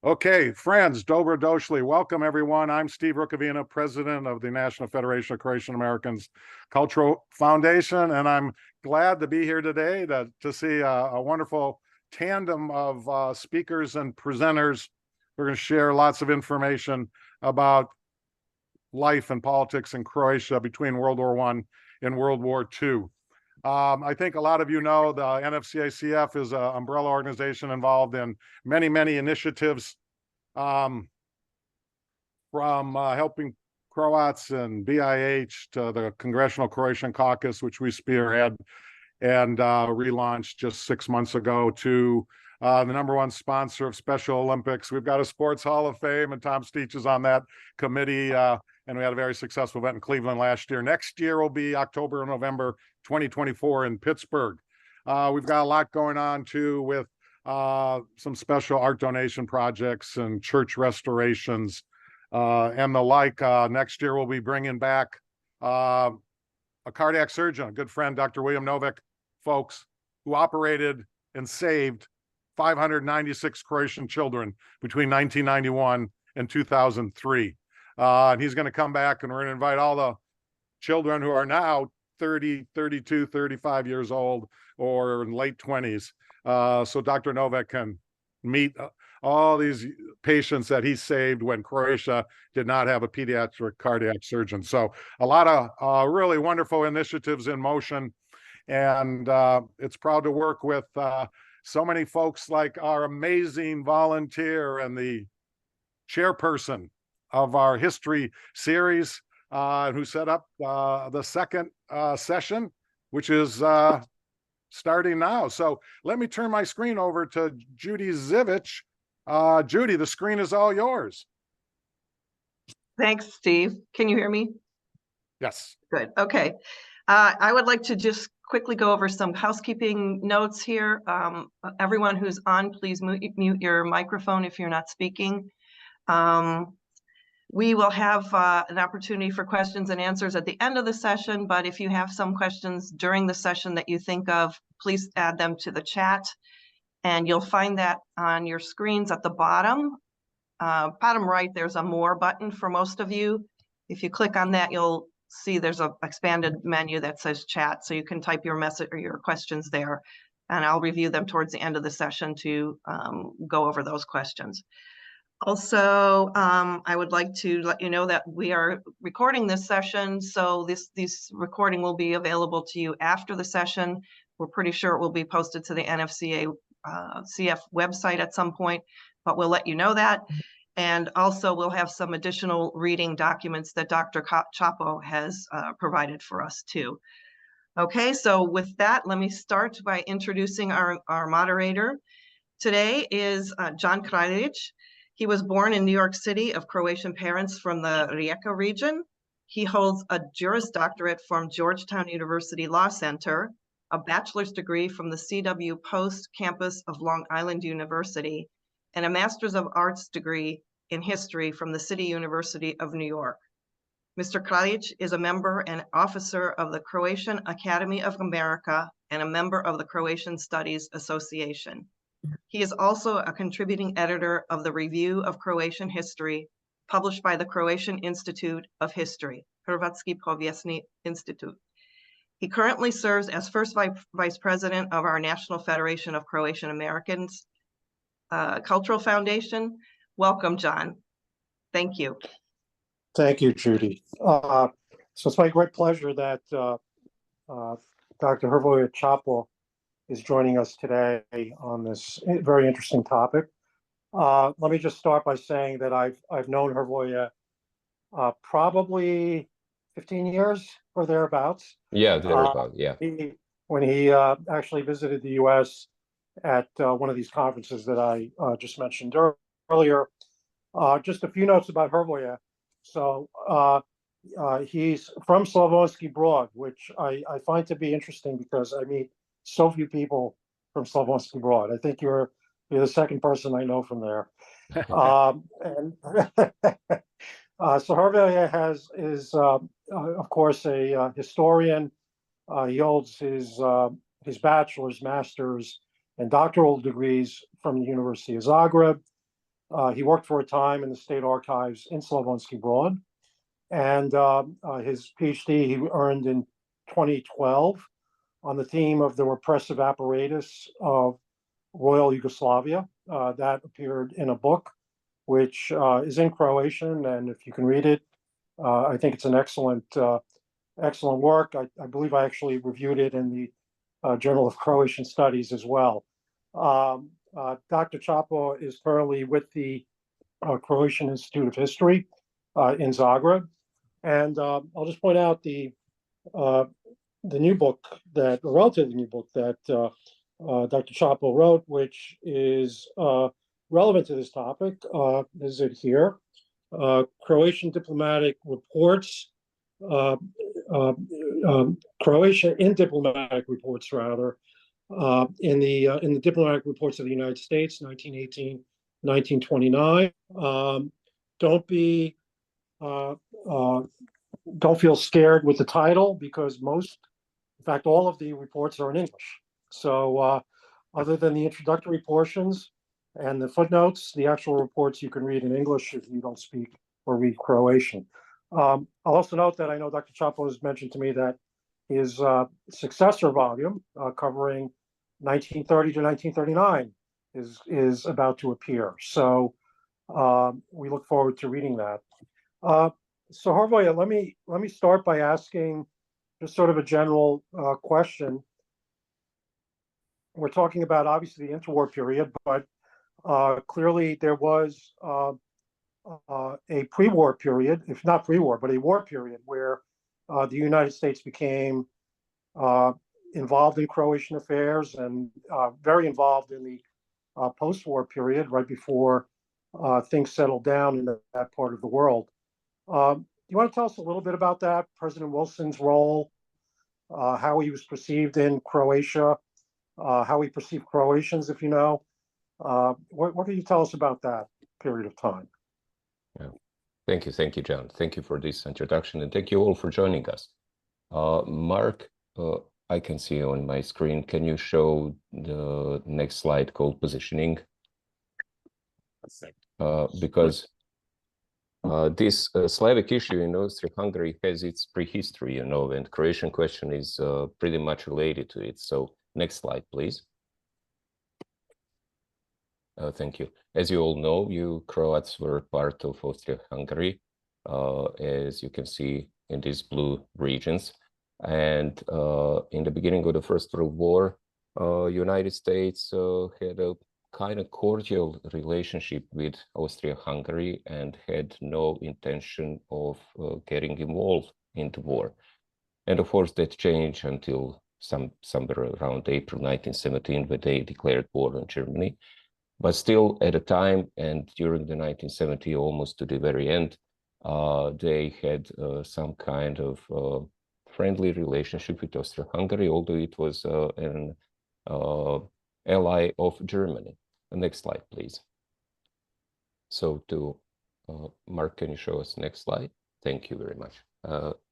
Okay, friends, Dobro Došli. Welcome, everyone. I'm Steve Rukavina, president of the National Federation of Croatian Americans Cultural Foundation, and I'm glad to be here today to see a wonderful tandem of speakers and presenters. We're going to share lots of information about life and politics in Croatia between World War I and World War II. I think a lot of you know the NFCACF is an umbrella organization involved in many, many initiatives, from helping Croats and BIH to the Congressional Croatian Caucus, which we spearhead and relaunched just 6 months ago, to the #1 sponsor of Special Olympics. We've got a Sports Hall of Fame, and Tom Steach is on that committee. And we had a very successful event in Cleveland last year. Next year will be October and November 2024 in Pittsburgh. We've got a lot going on too with some special art donation projects and church restorations and the like. Next year we'll be bringing back a cardiac surgeon, a good friend, Dr. William Novak, folks, who operated and saved 596 Croatian children between 1991 and 2003. And he's going to come back, and we're going to invite all the children who are now 30, 32, 35 years old or in late 20s. So Dr. Novak can meet all these patients that he saved when Croatia did not have a pediatric cardiac surgeon. So a lot of really wonderful initiatives in motion. And it's proud to work with so many folks like our amazing volunteer and the chairperson of our history series, who set up the second session, which is starting now. So let me turn my screen over to Judy Zivich. Judy, the screen is all yours. Thanks, Steve. Can you hear me? Yes. Good. Okay. I would like to just quickly go over some housekeeping notes here. Everyone who's on, please mute your microphone if you're not speaking. We will have an opportunity for questions and answers at the end of the session, but if you have some questions during the session that you think of, please add them to the chat. And you'll find that on your screens at the bottom right, there's a more button for most of you. If you click on that, you'll see there's an expanded menu that says chat, so you can type your message or your questions there, and I'll review them towards the end of the session to go over those questions. Also, I would like to let you know that we are recording this session, so this recording will be available to you after the session. We're pretty sure it will be posted to the NFCA-CF website at some point, but we'll let you know that. And also, we'll have some additional reading documents that Dr. Čapo has provided for us too. Okay, so with that, let me start by introducing our moderator. Today is John Kraljić. He was born in New York City of Croatian parents from the Rijeka region. He holds a Juris Doctorate from Georgetown University Law Center, a bachelor's degree from the C.W. Post campus of Long Island University, and a Master's of Arts degree in history from the City University of New York. Mr. Kraljić is a member and officer of the Croatian Academy of America and a member of the Croatian Studies Association. He is also a contributing editor of the Review of Croatian History, published by the Croatian Institute of History, Hrvatski Povijesni Institute. He currently serves as first vice president of our National Federation of Croatian Americans Cultural Foundation. Welcome, John. Thank you. Thank you, Judy. So it's my great pleasure that Dr. Hrvoje Čapo is joining us today on this very interesting topic. Let me just start by saying that I've known Hrvoje probably 15 years or thereabouts. Yeah, thereabouts, yeah. When he actually visited the U.S. at one of these conferences that I just mentioned earlier. Just a few notes about Hrvoje. So he's from Slovenski Brod, which I find to be interesting because I meet so few people from Slovenski Brod. I think you're the second person I know from there. So Hrvoje is of course a historian. He holds his bachelor's, master's, and doctoral degrees from the University of Zagreb. He worked for a time in the state archives in Slovenski Brod, and his PhD he earned in 2012 on the theme of the repressive apparatus of Royal Yugoslavia. That appeared in a book which is in Croatian, and if you can read it, I think it's an excellent work. I believe I actually reviewed it in the Journal of Croatian Studies as well. Dr. Čapo is currently with the Croatian Institute of History in Zagreb. And I'll just point out the new book a relatively new book that Dr. Čapo wrote, which is relevant to this topic. Is it here? Croatian Diplomatic Reports, Croatia in Diplomatic Reports, rather, in the Diplomatic Reports of the United States, 1918, 1929. Don't feel scared with the title, because in fact, all of the reports are in English. So other than the introductory portions and the footnotes, the actual reports you can read in English if you don't speak or read Croatian. I'll also note that I know Dr. Čapo has mentioned to me that his successor volume covering 1930 to 1939 is about to appear. So we look forward to reading that. So Hrvoje, let me start by asking just sort of a general question. We're talking about obviously the interwar period, but clearly there was a pre-war period, if not pre-war, but a war period where the United States became involved in Croatian affairs and very involved in the post-war period, right before things settled down in that part of the world. You want to tell us a little bit about that, President Wilson's role, how he was perceived in Croatia, how he perceived Croatians, if you know? What can you tell us about that period of time? Yeah. Thank you, John. Thank you for this introduction, and thank you all for joining us. Mark, I can see on my screen. Can you show the next slide called positioning? Because this Slavic issue in Austria-Hungary has its prehistory, and Croatian question is pretty much related to it. So next slide, please. Thank you. As you all know, you Croats were part of Austria-Hungary, as you can see in these blue regions. And in the beginning of the First World War, United States had a kind of cordial relationship with Austria-Hungary and had no intention of getting involved in the war. And of course, that changed until somewhere around April 1917, when they declared war on Germany. But still, at the time and during the 1970s, almost to the very end, they had some kind of friendly relationship with Austria-Hungary, although it was an ally of Germany. Next slide, please. So Mark, can you show us next slide? Thank you very much.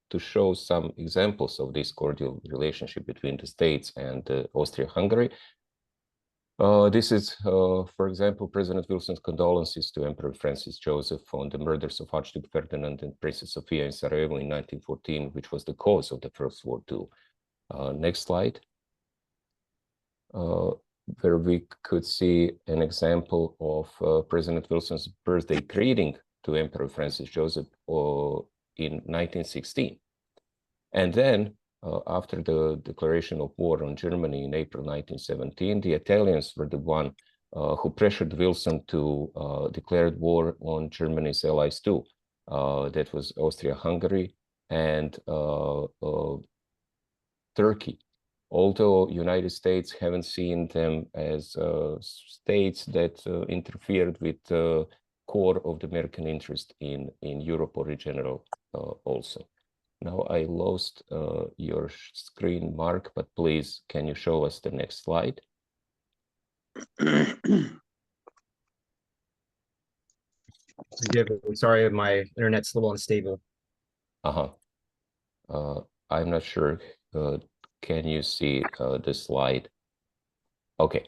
To show some examples of this cordial relationship between the States and Austria-Hungary, this is, for example, President Wilson's condolences to Emperor Francis Joseph on the murders of Archduke Ferdinand and Princess Sofia in Sarajevo in 1914, which was the cause of the First World War. Next slide, where we could see an example of President Wilson's birthday greeting to Emperor Francis Joseph in 1916. And then, after the declaration of war on Germany in April 1917, the Italians were the one who pressured Wilson to declare war on Germany's allies too. That was Austria-Hungary and Turkey. Although United States haven't seen them as states that interfered with the core of the American interest in Europe or in general also. Now I lost your screen, Mark, but please, can you show us the next slide? Sorry, my internet's a little unstable. I'm not sure. Can you see the slide? Okay.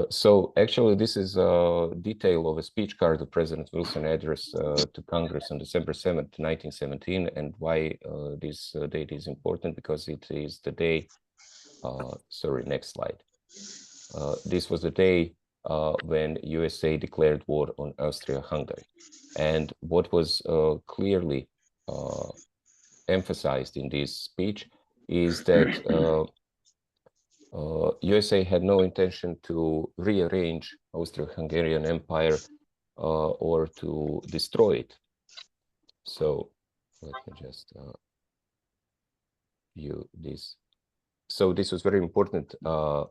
So actually, this is a detail of a speech card of President Wilson address to Congress on December 7th, 1917. And why this date is important? Because it is the day, sorry, next slide. This was the day when USA declared war on Austria-Hungary. And what was clearly emphasized in this speech is that USA had no intention to rearrange Austro-Hungarian Empire or to destroy it. So let me just view this. So this was very important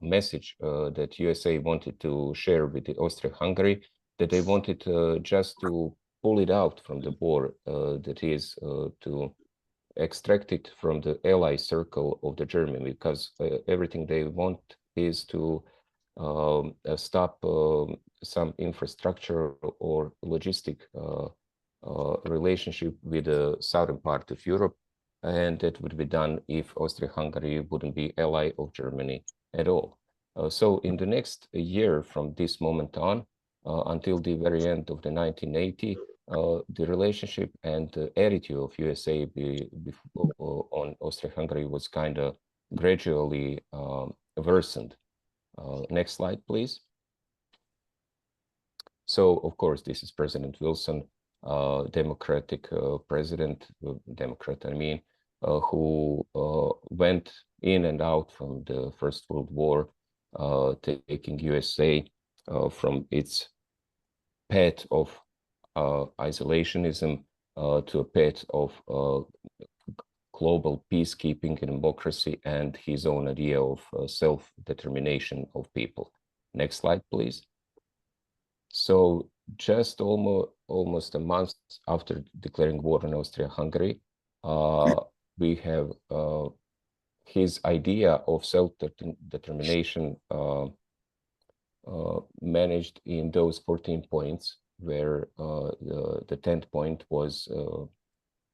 message that USA wanted to share with the Austria-Hungary, that they wanted just to pull it out from the war, that is to extract it from the ally circle of the German, because everything they want is to stop some infrastructure or logistic relationship with the southern part of Europe, and that would be done if Austria-Hungary wouldn't be ally of Germany at all. So in the next year from this moment on, until the very end of the 1980, the relationship and the attitude of USA on Austria-Hungary was kind of gradually worsened. Next slide, please. So, of course, this is President Wilson, Democratic president, Democrat, I mean, who went in and out from the First World War, taking USA from its path of isolationism to a path of global peacekeeping and democracy, and his own idea of self-determination of people. Next slide, please. So just almost a month after declaring war on Austria-Hungary, we have his idea of self-determination managed in those 14 points, where the 10th point was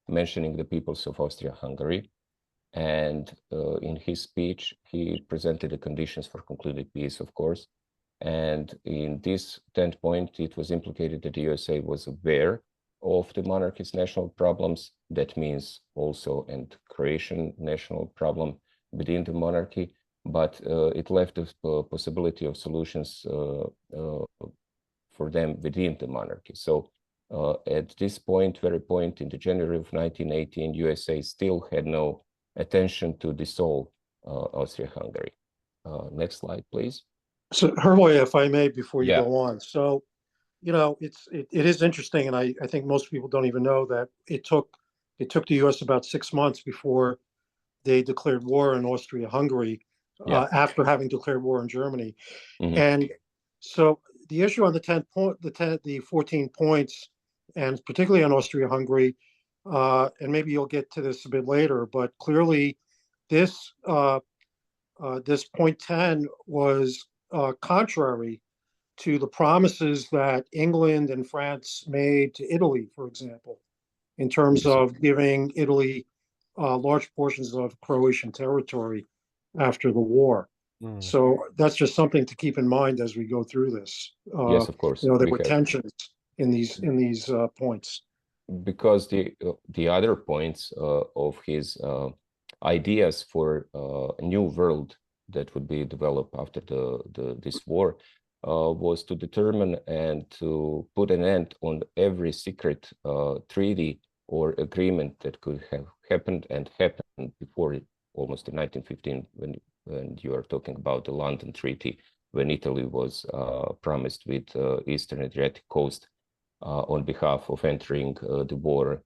mentioning the peoples of Austria-Hungary. And in his speech, he presented the conditions for concluded peace, of course. And in this 10th point, it was implicated that the USA was aware of the monarchy's national problems. That means also and Croatian national problem within the monarchy, but it left the possibility of solutions for them within the monarchy. So at this point, very point in the January of 1918, USA still had no intention to dissolve Austria-Hungary. Next slide, please. So Hrvoje, if I may, before you Yeah. go on. So, you know, it is interesting, and I think most people don't even know that it took the U.S. about 6 months before they declared war on Austria-Hungary, after having declared war on Germany. Mm-hmm. And so the issue on the 10th point, the 14 points, and particularly on Austria-Hungary, and maybe you'll get to this a bit later, but clearly this this point 10 was contrary to the promises that England and France made to Italy, for example, in terms of giving Italy large portions of Croatian territory after the war. So that's just something to keep in mind as we go through this. Yes, of course. You know, there were tensions in these points. Because the other points of his ideas for a new world that would be developed after this war was to determine and to put an end on every secret treaty or agreement that could have happened before almost in 1915, when you are talking about the London Treaty, when Italy was promised with Eastern Adriatic coast on behalf of entering the war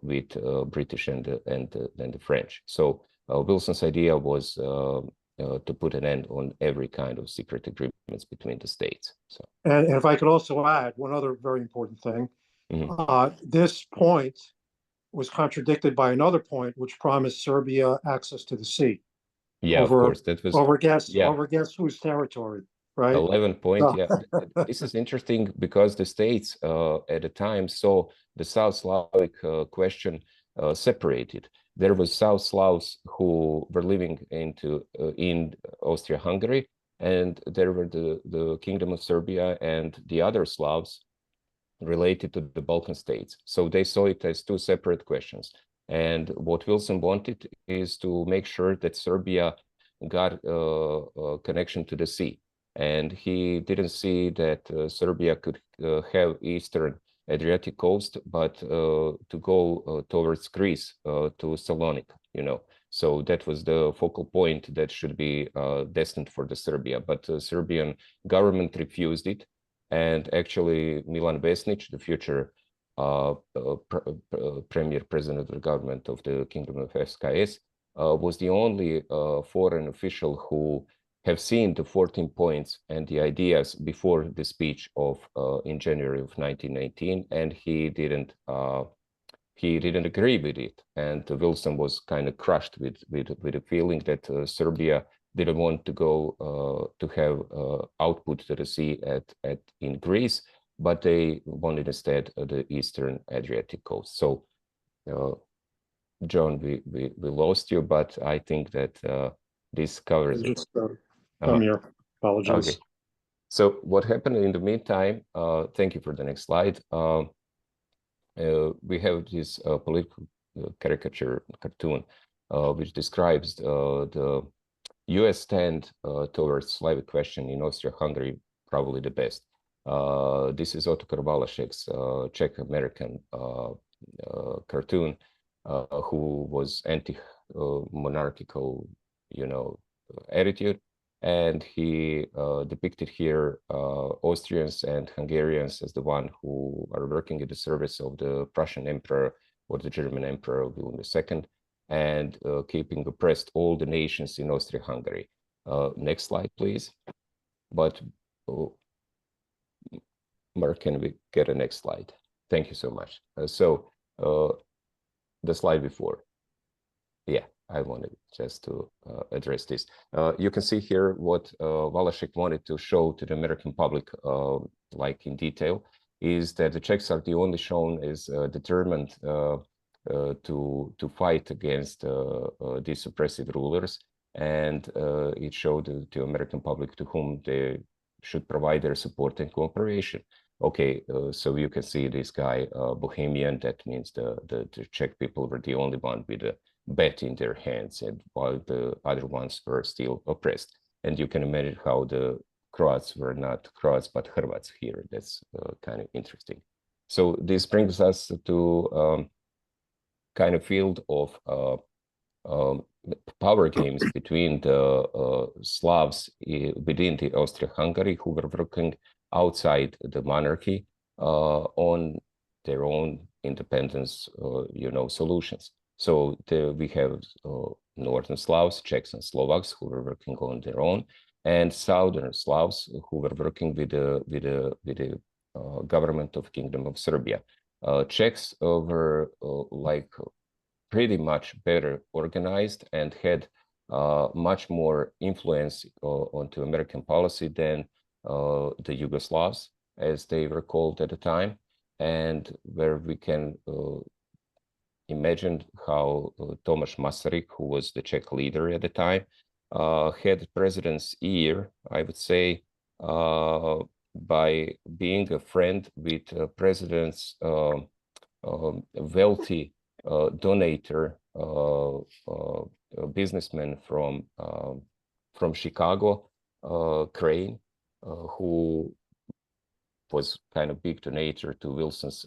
with British and the French. So Wilson's idea was to put an end on every kind of secret agreements between the states. So, and if I could also add one other very important thing, this point was contradicted by another point which promised Serbia access to the sea. Yeah, of course, that was over guess whose territory, right? 11 point. Yeah, this is interesting because the states at the time saw the South Slavic question separated. There was South Slavs who were living in Austria-Hungary, and there were the Kingdom of Serbia and the other Slavs related to the Balkan states. So they saw it as two separate questions. And what Wilson wanted is to make sure that Serbia got a connection to the sea. And he didn't see that Serbia could have Eastern Adriatic coast, but to go towards Greece, to Salonika, you know. So that was the focal point that should be destined for the Serbia. But the Serbian government refused it. And actually, Milan Vesnic, the future premier president of the government of the Kingdom of SKS, was the only foreign official who have seen the 14 points and the ideas before the speech of in January of 1919, and he didn't agree with it. And Wilson was kind of crushed with the feeling that Serbia didn't want to go to have output to the sea in Greece, but they wanted instead the Eastern Adriatic coast. So, John, we lost you, but I think that this covers it. I'm here. Apologies. Okay. So what happened in the meantime? Thank you for the next slide. We have this political caricature cartoon, which describes the U.S. stand towards Slavic question in Austria-Hungary, probably the best. This is Otakar Balashek's Czech-American cartoon, who was anti-monarchical, you know, attitude. And he depicted here Austrians and Hungarians as the one who are working in the service of the Prussian Emperor or the German Emperor William II, and keeping oppressed all the nations in Austria-Hungary. Next slide, please. But Mark, can we get a next slide? Thank you so much. The slide before. Yeah, I wanted just to address this. You can see here what Balashek wanted to show to the American public, like in detail, is that the Czechs are the only shown as determined to fight against these oppressive rulers, and it showed to American public to whom they should provide their support and cooperation. Okay, so you can see this guy, Bohemian, that means the Czech people were the only one with a bat in their hands, and while the other ones were still oppressed. And you can imagine how the Croats were not Croats, but Hrvojes here. That's kind of interesting. So this brings us to kind of field of power games between the Slavs within the Austria-Hungary, who were working outside the monarchy on their own independence, you know, solutions. So we have Northern Slavs, Czechs and Slovaks, who were working on their own, and Southern Slavs, who were working with the government of Kingdom of Serbia. Czechs were like pretty much better organized and had much more influence onto American policy than the Yugoslavs, as they were called at the time, and where we can imagine how Tomáš Masaryk, who was the Czech leader at the time, had president's ear, I would say, by being a friend with president's wealthy donator, businessman from Chicago, Crane, who was kind of big donator to Wilson's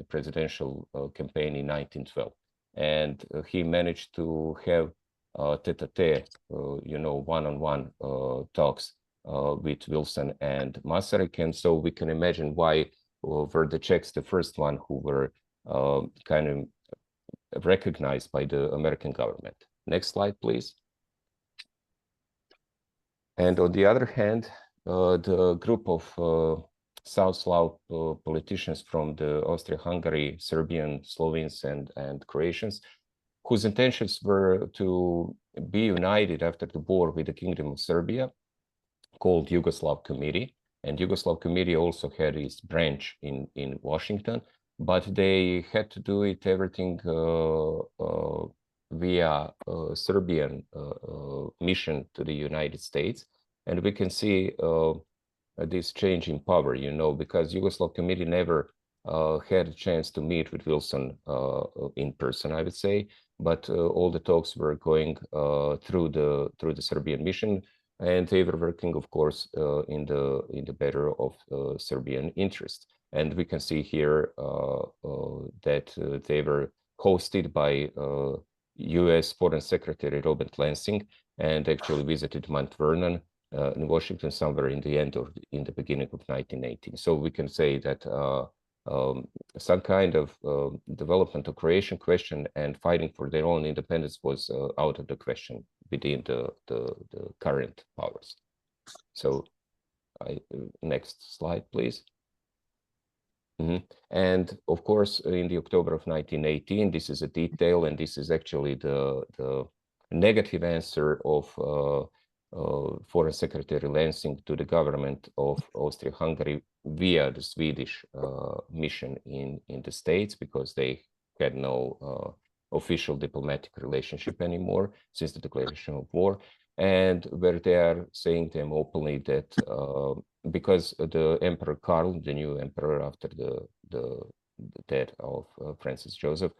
presidential campaign in 1912. And he managed to have tete-a-tete, you know, one-on-one talks with Wilson and Masaryk. And so we can imagine why were the Czechs the first one who were kind of recognized by the American government. Next slide, please. And on the other hand, the group of South Slav politicians from the Austria-Hungary, Serbian, Slovenes, and Croatians, whose intentions were to be united after the war with the Kingdom of Serbia, called Yugoslav Committee. And Yugoslav Committee also had its branch in Washington, but they had to do it everything via Serbian mission to the United States. And we can see this change in power, you know, because Yugoslav Committee never had a chance to meet with Wilson in person, I would say, but all the talks were going through the Serbian mission, and they were working, of course, in the better of Serbian interest. And we can see here that they were hosted by U.S. Foreign Secretary Robert Lansing, and actually visited Mount Vernon in Washington somewhere in the beginning of 1918. So we can say that some kind of development of Croatian question and fighting for their own independence was out of the question within the current powers. So next slide, please. And of course, in the October of 1918, this is a detail, and this is actually the negative answer of Foreign Secretary Lansing to the government of Austria-Hungary via the Swedish mission in the States, because they had no official diplomatic relationship anymore since the declaration of war, and where they are saying them openly that because the Emperor Karl, the new emperor after the death of Francis Joseph,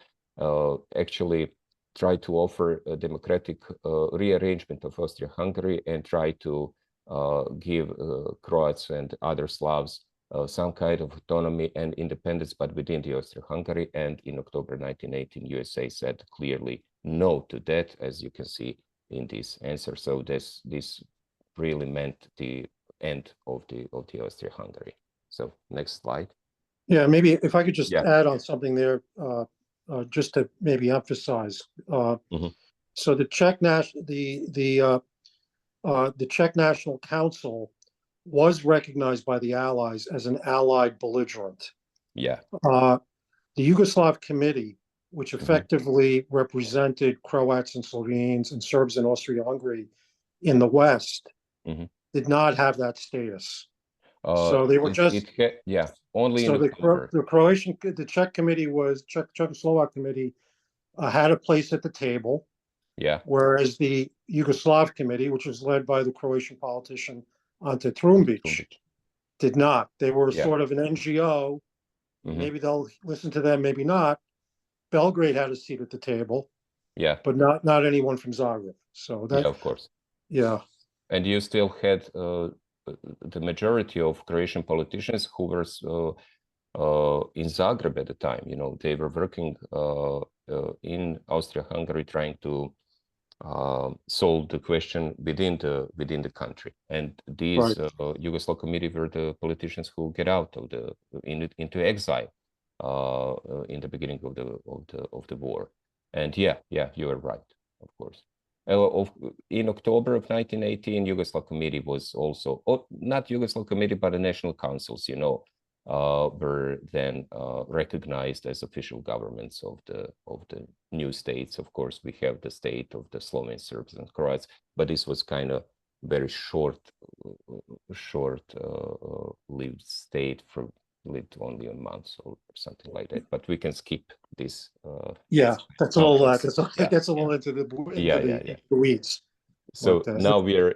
actually tried to offer a democratic rearrangement of Austria-Hungary and try to give Croats and other Slavs some kind of autonomy and independence, but within the Austria-Hungary. And in October 1918, USA said clearly no to that, as you can see in this answer. So this really meant the end of the Austria-Hungary. So next slide. Yeah, maybe if I could just add on something there, just to maybe emphasize. So the Czech National Council was recognized by the Allies as an allied belligerent. Yeah. The Yugoslav Committee, which effectively represented Croats and Slovenes and Serbs in Austria-Hungary in the West, did not have that status. So they were only so in October. the Czech committee was Czechoslovak committee had a place at the table. Yeah. Whereas the Yugoslav committee, which was led by the Croatian politician Ante Trumbic, did not. They were sort of an NGO. Maybe they'll listen to them, maybe not. Belgrade had a seat at the table. Yeah. But not anyone from Zagreb. So that, of course. Yeah. And you still had the majority of Croatian politicians who were in Zagreb at the time. You know, they were working in Austria-Hungary, trying to solve the question within the country. And these Yugoslav Committee were the politicians who get out of into exile in the beginning of the war. And you are right, of course. In October of 1918, Yugoslav Committee was also, not Yugoslav Committee, but the national councils, you know, were then recognized as official governments of the new states. Of course, we have the state of the Slovenes, Serbs, and Croats, but this was kind of very short-lived state, lived only a month or something like that. But we can skip this. That's all. That gets a little into the weeds. So now we are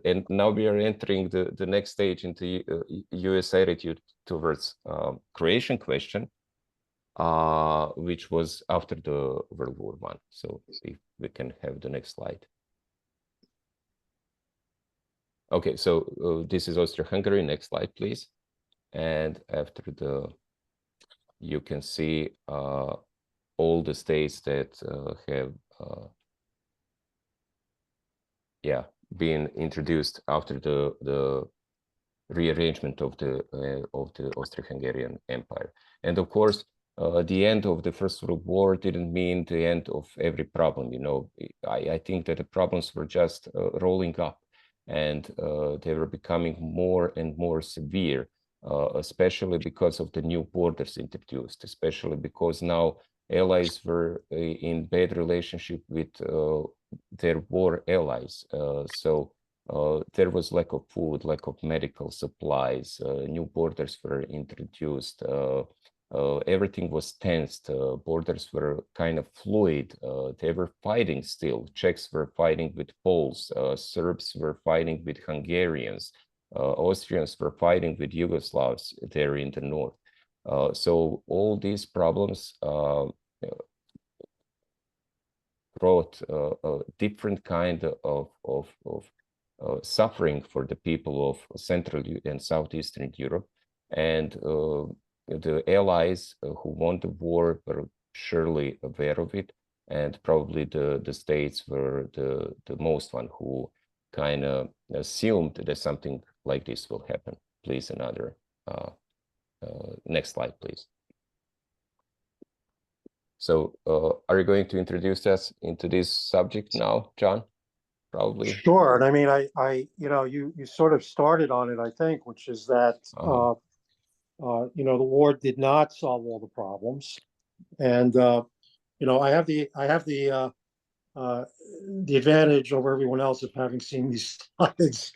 entering the next stage into U.S. attitude towards Croatian question, which was after the World War I. So if we can have the next slide. Okay, so this is Austria-Hungary. Next slide, please. And after you can see all the states that have been introduced after the rearrangement of the Austro-Hungarian Empire. And of course, the end of the First World War didn't mean the end of every problem. You know, I think that the problems were just rolling up, and they were becoming more and more severe, especially because of the new borders introduced, especially because now allies were in bad relationship with their war allies. So there was lack of food, lack of medical supplies, new borders were introduced, Everything was tensed. Borders were kind of fluid. They were fighting still. Czechs were fighting with Poles. Serbs were fighting with Hungarians. Austrians were fighting with Yugoslavs there in the north. So all these problems brought a different kind of suffering for the people of Central and Southeastern Europe. And the allies who won the war were surely aware of it. And probably the states were the most one who kind of assumed that something like this will happen. Please, another. Next slide, please. So are you going to introduce us into this subject now, John? Probably. Sure. And I mean, you know, you sort of started on it, I think, which is that, you know, the war did not solve all the problems. And, you know, I have the advantage over everyone else of having seen these slides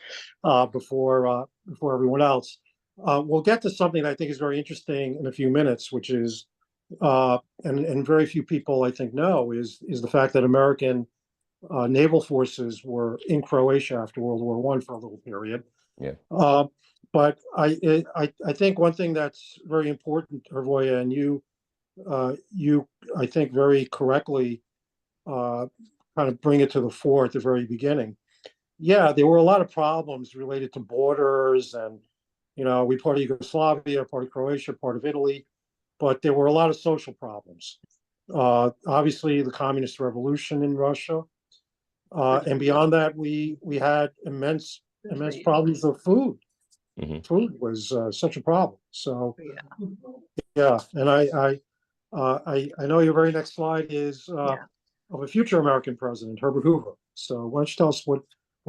before everyone else. We'll get to something I think is very interesting in a few minutes, which is, and very few people I think know, is the fact that American naval forces were in Croatia after World War I for a little period. Yeah. But I think one thing that's very important, Hrvoje, and you I think very correctly kind of bring it to the fore at the very beginning. Yeah, there were a lot of problems related to borders, and you know, we part of Yugoslavia, part of Croatia, part of Italy, but there were a lot of social problems. Obviously, the communist revolution in Russia, and beyond that, we had immense problems of food. Mm-hmm. Food was such a problem. So yeah, and I know your very next slide is of a future American president, Herbert Hoover. So why don't you tell us what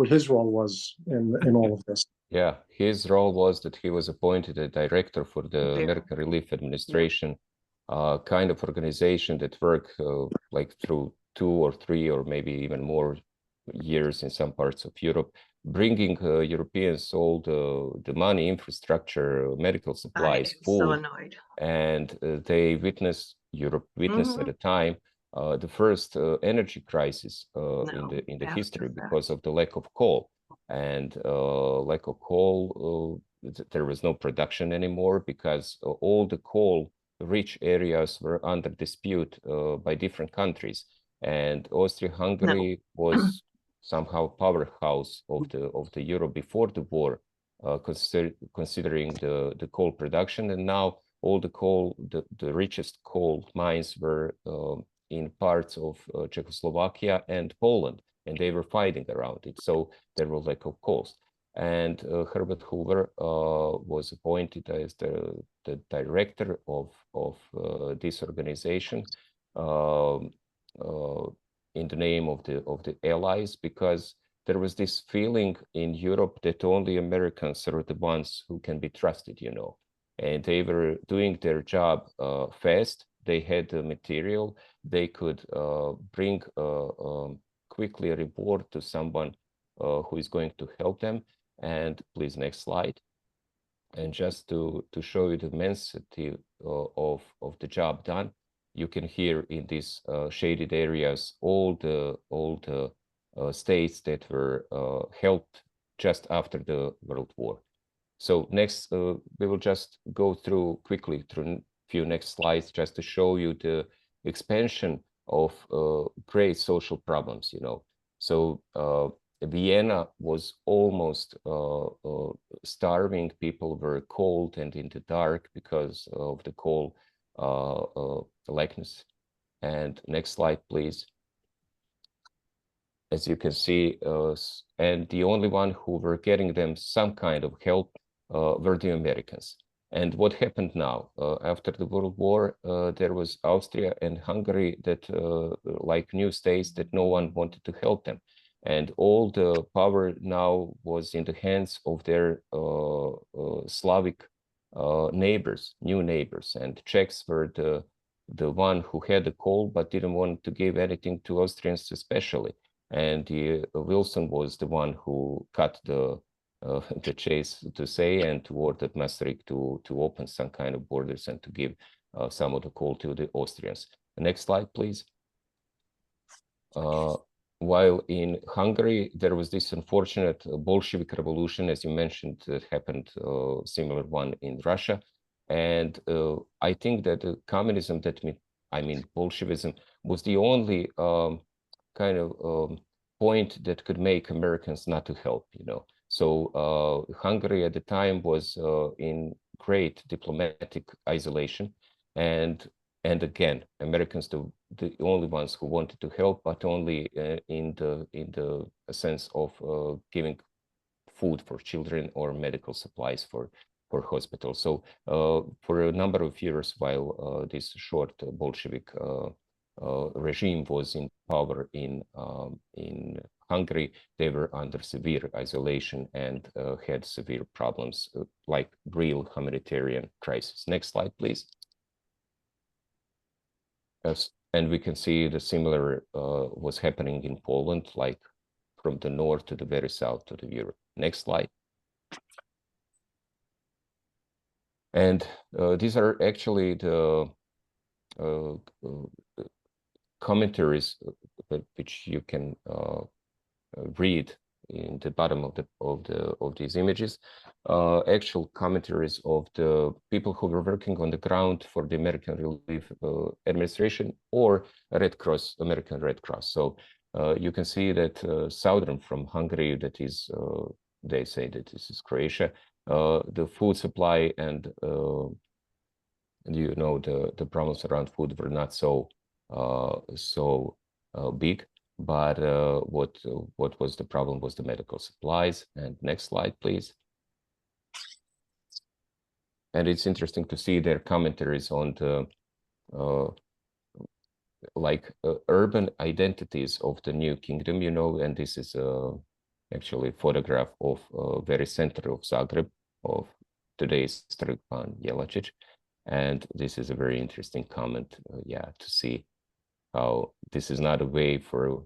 his role was in all of this? Yeah, his role was that he was appointed a director for the American Relief Administration, kind of organization that worked like through 2 or 3 or maybe even more years in some parts of Europe, bringing Europeans all the money, infrastructure, medical supplies, food. So annoyed. And Europe witnessed at the time the first energy crisis in the history because of the lack of coal. And lack of coal, there was no production anymore because all the coal-rich areas were under dispute by different countries. And Austria-Hungary was somehow powerhouse of the Europe before the war, considering the coal production. And now all the coal, the richest coal mines were in parts of Czechoslovakia and Poland, and they were fighting around it. So there was lack of coal. And Herbert Hoover was appointed as the director of this organization in the name of the Allies, because there was this feeling in Europe that only Americans are the ones who can be trusted, you know, and they were doing their job fast. They had the material. They could bring quickly a report to someone who is going to help them. And please, next slide. And just to show you the immensity of the job done, you can hear in these shaded areas all the states that were helped just after the World War. So next, we will just go through quickly through a few next slides just to show you the expansion of great social problems, you know. So Vienna was almost starving. People were cold and in the dark because of the coal lackness. And next slide, please. As you can see, and the only one who were getting them some kind of help were the Americans. And what happened now? After the World War, there was Austria and Hungary that, like new states, that no one wanted to help them. And all the power now was in the hands of their Slavic neighbors, new neighbors. And Czechs were the one who had the coal but didn't want to give anything to Austrians especially. And Wilson was the one who cut the chase, to say, and to order Maastricht to open some kind of borders and to give some of the call to the Austrians. Next slide, please. While in Hungary, there was this unfortunate Bolshevik revolution, as you mentioned, that happened, similar one in Russia. And I think that communism, I mean Bolshevism, was the only kind of point that could make Americans not to help, you know. So Hungary at the time was in great diplomatic isolation, and again, Americans the only ones who wanted to help, but only in the sense of giving food for children or medical supplies for hospitals. So for a number of years, while this short Bolshevik regime was in power in Hungary, they were under severe isolation and had severe problems, like real humanitarian crisis. Next slide, please. And we can see the similar was happening in Poland, like from the north to the very south to the Europe. Next slide. And these are actually the commentaries which you can read in the bottom of these images, actual commentaries of the people who were working on the ground for the American Relief Administration or Red Cross, American Red Cross. So you can see that southern from Hungary, that is, they say that this is Croatia, the food supply and you know the problems around food were not so big. But what was the problem was the medical supplies. And next slide, please. And it's interesting to see their commentaries on the urban identities of the new kingdom, you know. And this is actually a photograph of very center of Zagreb, of today's Trg Jelačić. And this is a very interesting comment, yeah, to see how this is not a way for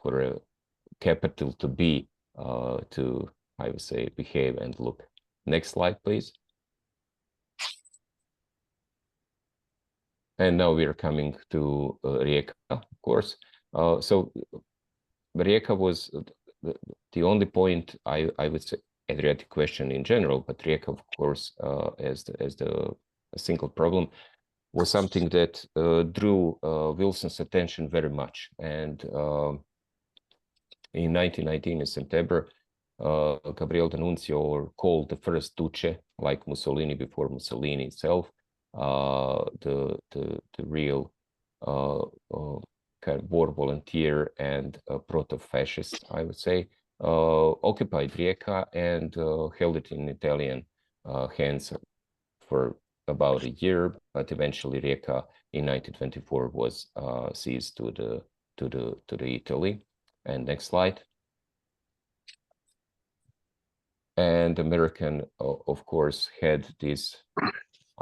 a capital to be, to, I would say, behave and look. Next slide, please. And now we are coming to Rijeka, of course. So Rijeka was the only point, I would say, Adriatic question in general, but Rijeka, of course, as the single problem, was something that drew Wilson's attention very much. And in 1919, in September, Gabriele D'Annunzio called the first Duce, like Mussolini before Mussolini itself, the real kind of war volunteer and proto-fascist, I would say, occupied Rijeka and held it in Italian hands for about a year, but eventually Rijeka in 1924 was seized to the Italy. And next slide. And American, of course, had this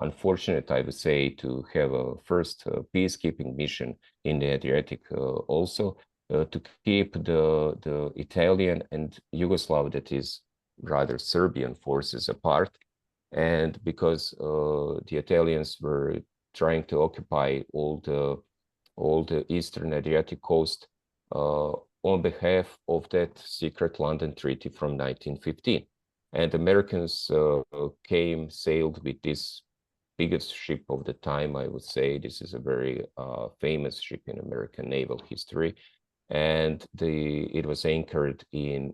unfortunate, I would say, to have a first peacekeeping mission in the Adriatic also, to keep the Italian and Yugoslav, that is rather Serbian forces apart. And because the Italians were trying to occupy all the eastern Adriatic coast on behalf of that secret London Treaty from 1915. And Americans sailed with this biggest ship of the time, I would say. This is a very famous ship in American naval history. And she was anchored in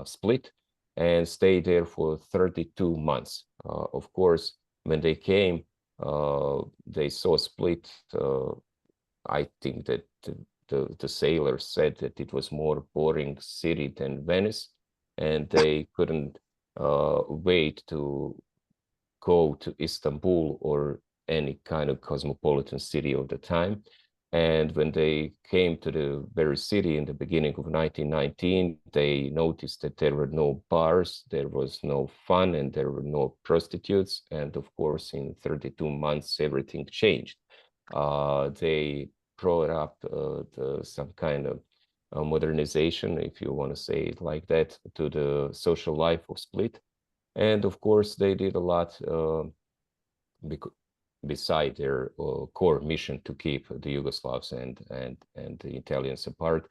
Split and stayed there for 32 months. Of course, when they came, they saw Split. I think that the sailors said that it was more boring city than Venice, and they couldn't wait to go to Istanbul or any kind of cosmopolitan city of the time. And when they came to the very city in the beginning of 1919, they noticed that there were no bars, there was no fun, and there were no prostitutes. And of course, in 32 months, everything changed. They brought up some kind of modernization, if you want to say it like that, to the social life of Split. And of course, they did a lot beside their core mission to keep the Yugoslavs and the Italians apart,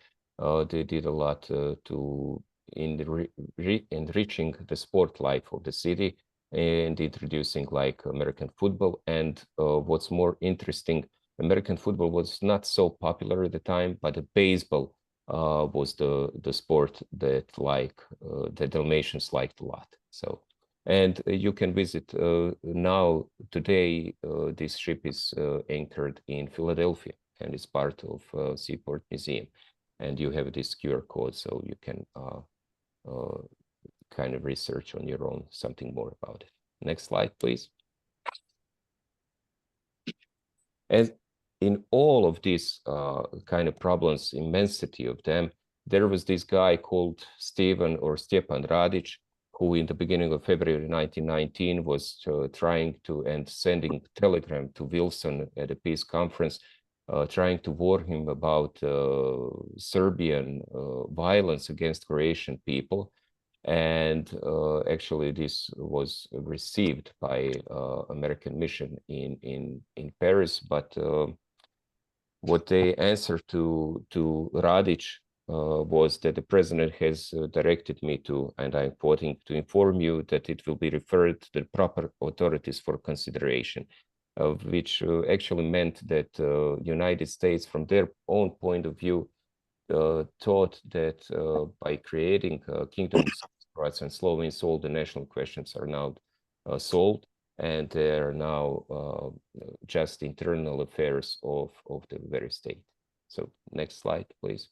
they did a lot to enriching the sport life of the city and introducing like American football. And what's more interesting, American football was not so popular at the time, but the baseball was the sport that the Dalmatians liked a lot. So, and you can visit now today. This ship is anchored in Philadelphia and is part of Seaport Museum, and you have this QR code, so you can kind of research on your own something more about it. Next slide, please. As in all of these kind of problems, immensity of them, there was this guy called Stjepan Radić, who in the beginning of February 1919 was trying to and sending telegram to Wilson at a peace conference, trying to warn him about Serbian violence against Croatian people. And actually this was received by American mission in Paris, but what they answered to Radić was that the president has directed me to, and I'm quoting, to inform you that it will be referred to the proper authorities for consideration, which actually meant that United States, from their own point of view, thought that by creating Kingdom of Croats and Slovenes, all the national questions are now solved, and they are now just internal affairs of the very state. So next slide, please.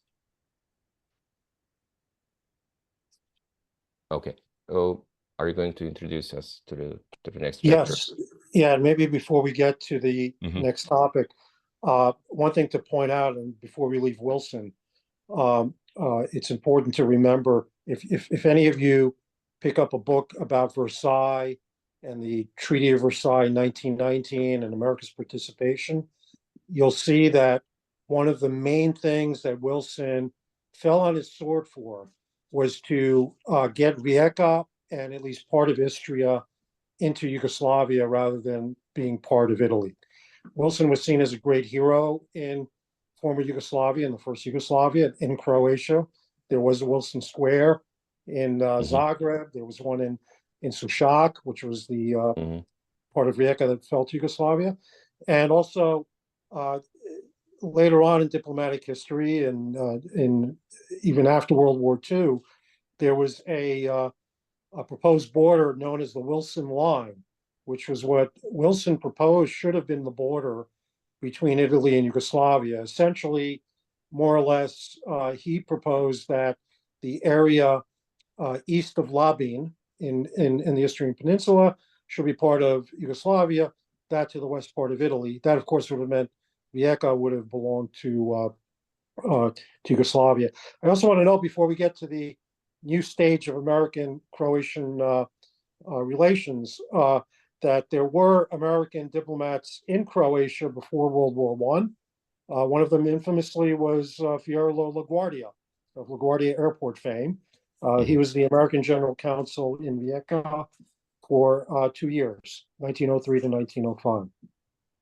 Okay. Are you going to introduce us to the next chapter? Yes. Yeah, and maybe before we get to the next topic, one thing to point out, and before we leave Wilson, it's important to remember, if any of you pick up a book about Versailles and the Treaty of Versailles in 1919 and America's participation, you'll see that one of the main things that Wilson fell on his sword for was to get Rijeka and at least part of Istria into Yugoslavia rather than being part of Italy. Wilson was seen as a great hero in former Yugoslavia, in the first Yugoslavia, in Croatia. There was a Wilson Square in Zagreb. There was one in Sušak, which was the part of Rijeka that fell to Yugoslavia. And also later on in diplomatic history and even after World War II, there was a proposed border known as the Wilson Line, which was what Wilson proposed should have been the border between Italy and Yugoslavia. Essentially, more or less, he proposed that the area east of Labin in the Istrian Peninsula should be part of Yugoslavia, that to the west part of Italy. That, of course, would have meant Rijeka would have belonged to Yugoslavia. I also want to note, before we get to the new stage of American-Croatian relations, that there were American diplomats in Croatia before World War I. One of them infamously was Fiorello LaGuardia, of LaGuardia Airport fame. He was the American General Counsel in Rijeka for 2 years, 1903 to 1905.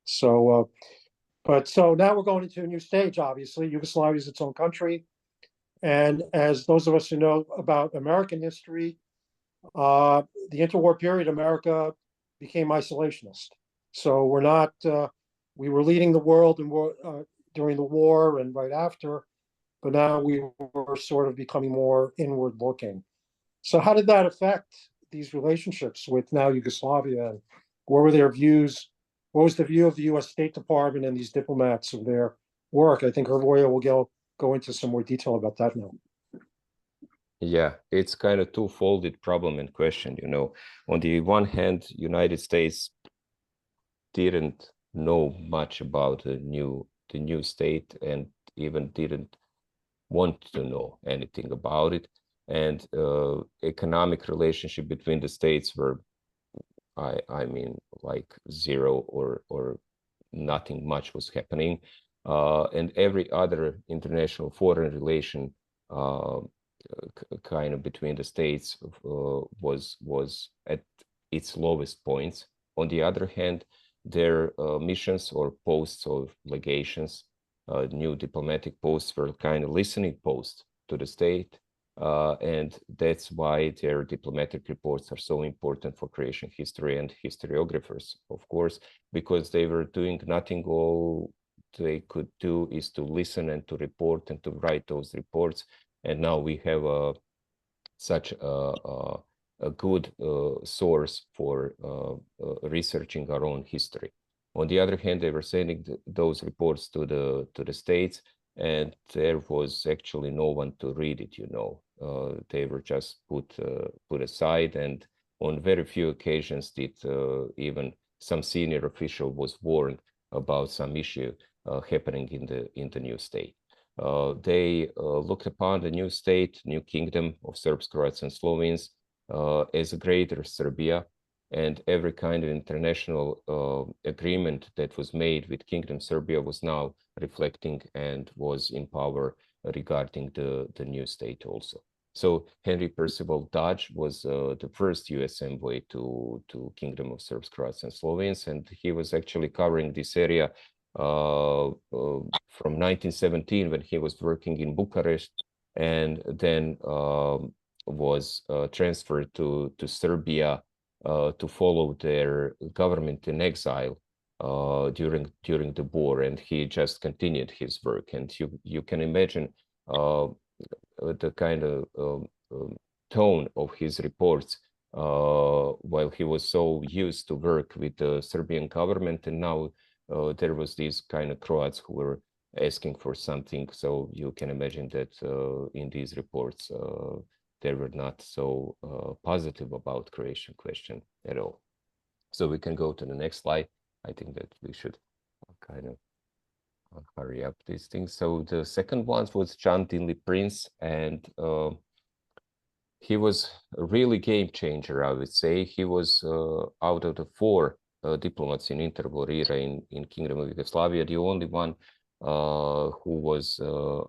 So now we're going into a new stage, obviously. Yugoslavia is its own country. And as those of us who know about American history, the interwar period, America became isolationist. So we're not, we were leading the world during the war and right after, but now we were sort of becoming more inward looking. So how did that affect these relationships with now Yugoslavia? And what were their views? What was the view of the US State Department and these diplomats of their work? I think Hrvoje will go into some more detail about that now. Yeah, it's kind of two-folded problem and question, you know. On the one hand, United States didn't know much about the new state and even didn't want to know anything about it. And economic relationship between the states were, I mean, like zero or nothing much was happening. And every other international foreign relation kind of between the states was at its lowest points. On the other hand, their missions or posts or legations, new diplomatic posts were kind of listening posts to the state. And that's why their diplomatic reports are so important for Croatian history and historiographers, of course, because they were doing nothing. All they could do is to listen and to report and to write those reports. And now we have such a good source for researching our own history. On the other hand, they were sending those reports to the states, and there was actually no one to read it. They were just put aside, and on very few occasions did even some senior official was warned about some issue happening in the new state. They looked upon the new state, new kingdom of Serbs, Croats, and Slovenes as a greater Serbia, and every kind of international agreement that was made with Kingdom Serbia was now reflecting and was in power regarding the new state also. So Henry Percival Dodge was the first U.S. envoy to Kingdom of Serbs, Croats, and Slovenes, and he was actually covering this area from 1917 when he was working in Bucharest, and then was transferred to Serbia to follow their government in exile during the war, and he just continued his work. And you can imagine the kind of tone of his reports while he was so used to work with the Serbian government, and now there was these kind of Croats who were asking for something. So you can imagine that in these reports they were not so positive about Croatian question at all. So we can go to the next slide. I think that we should kind of hurry up these things. So the second one was John Dinley Prince, and he was a really game changer, I would say. He was out of the 4 diplomats in interwar era in Kingdom of Yugoslavia, the only one who was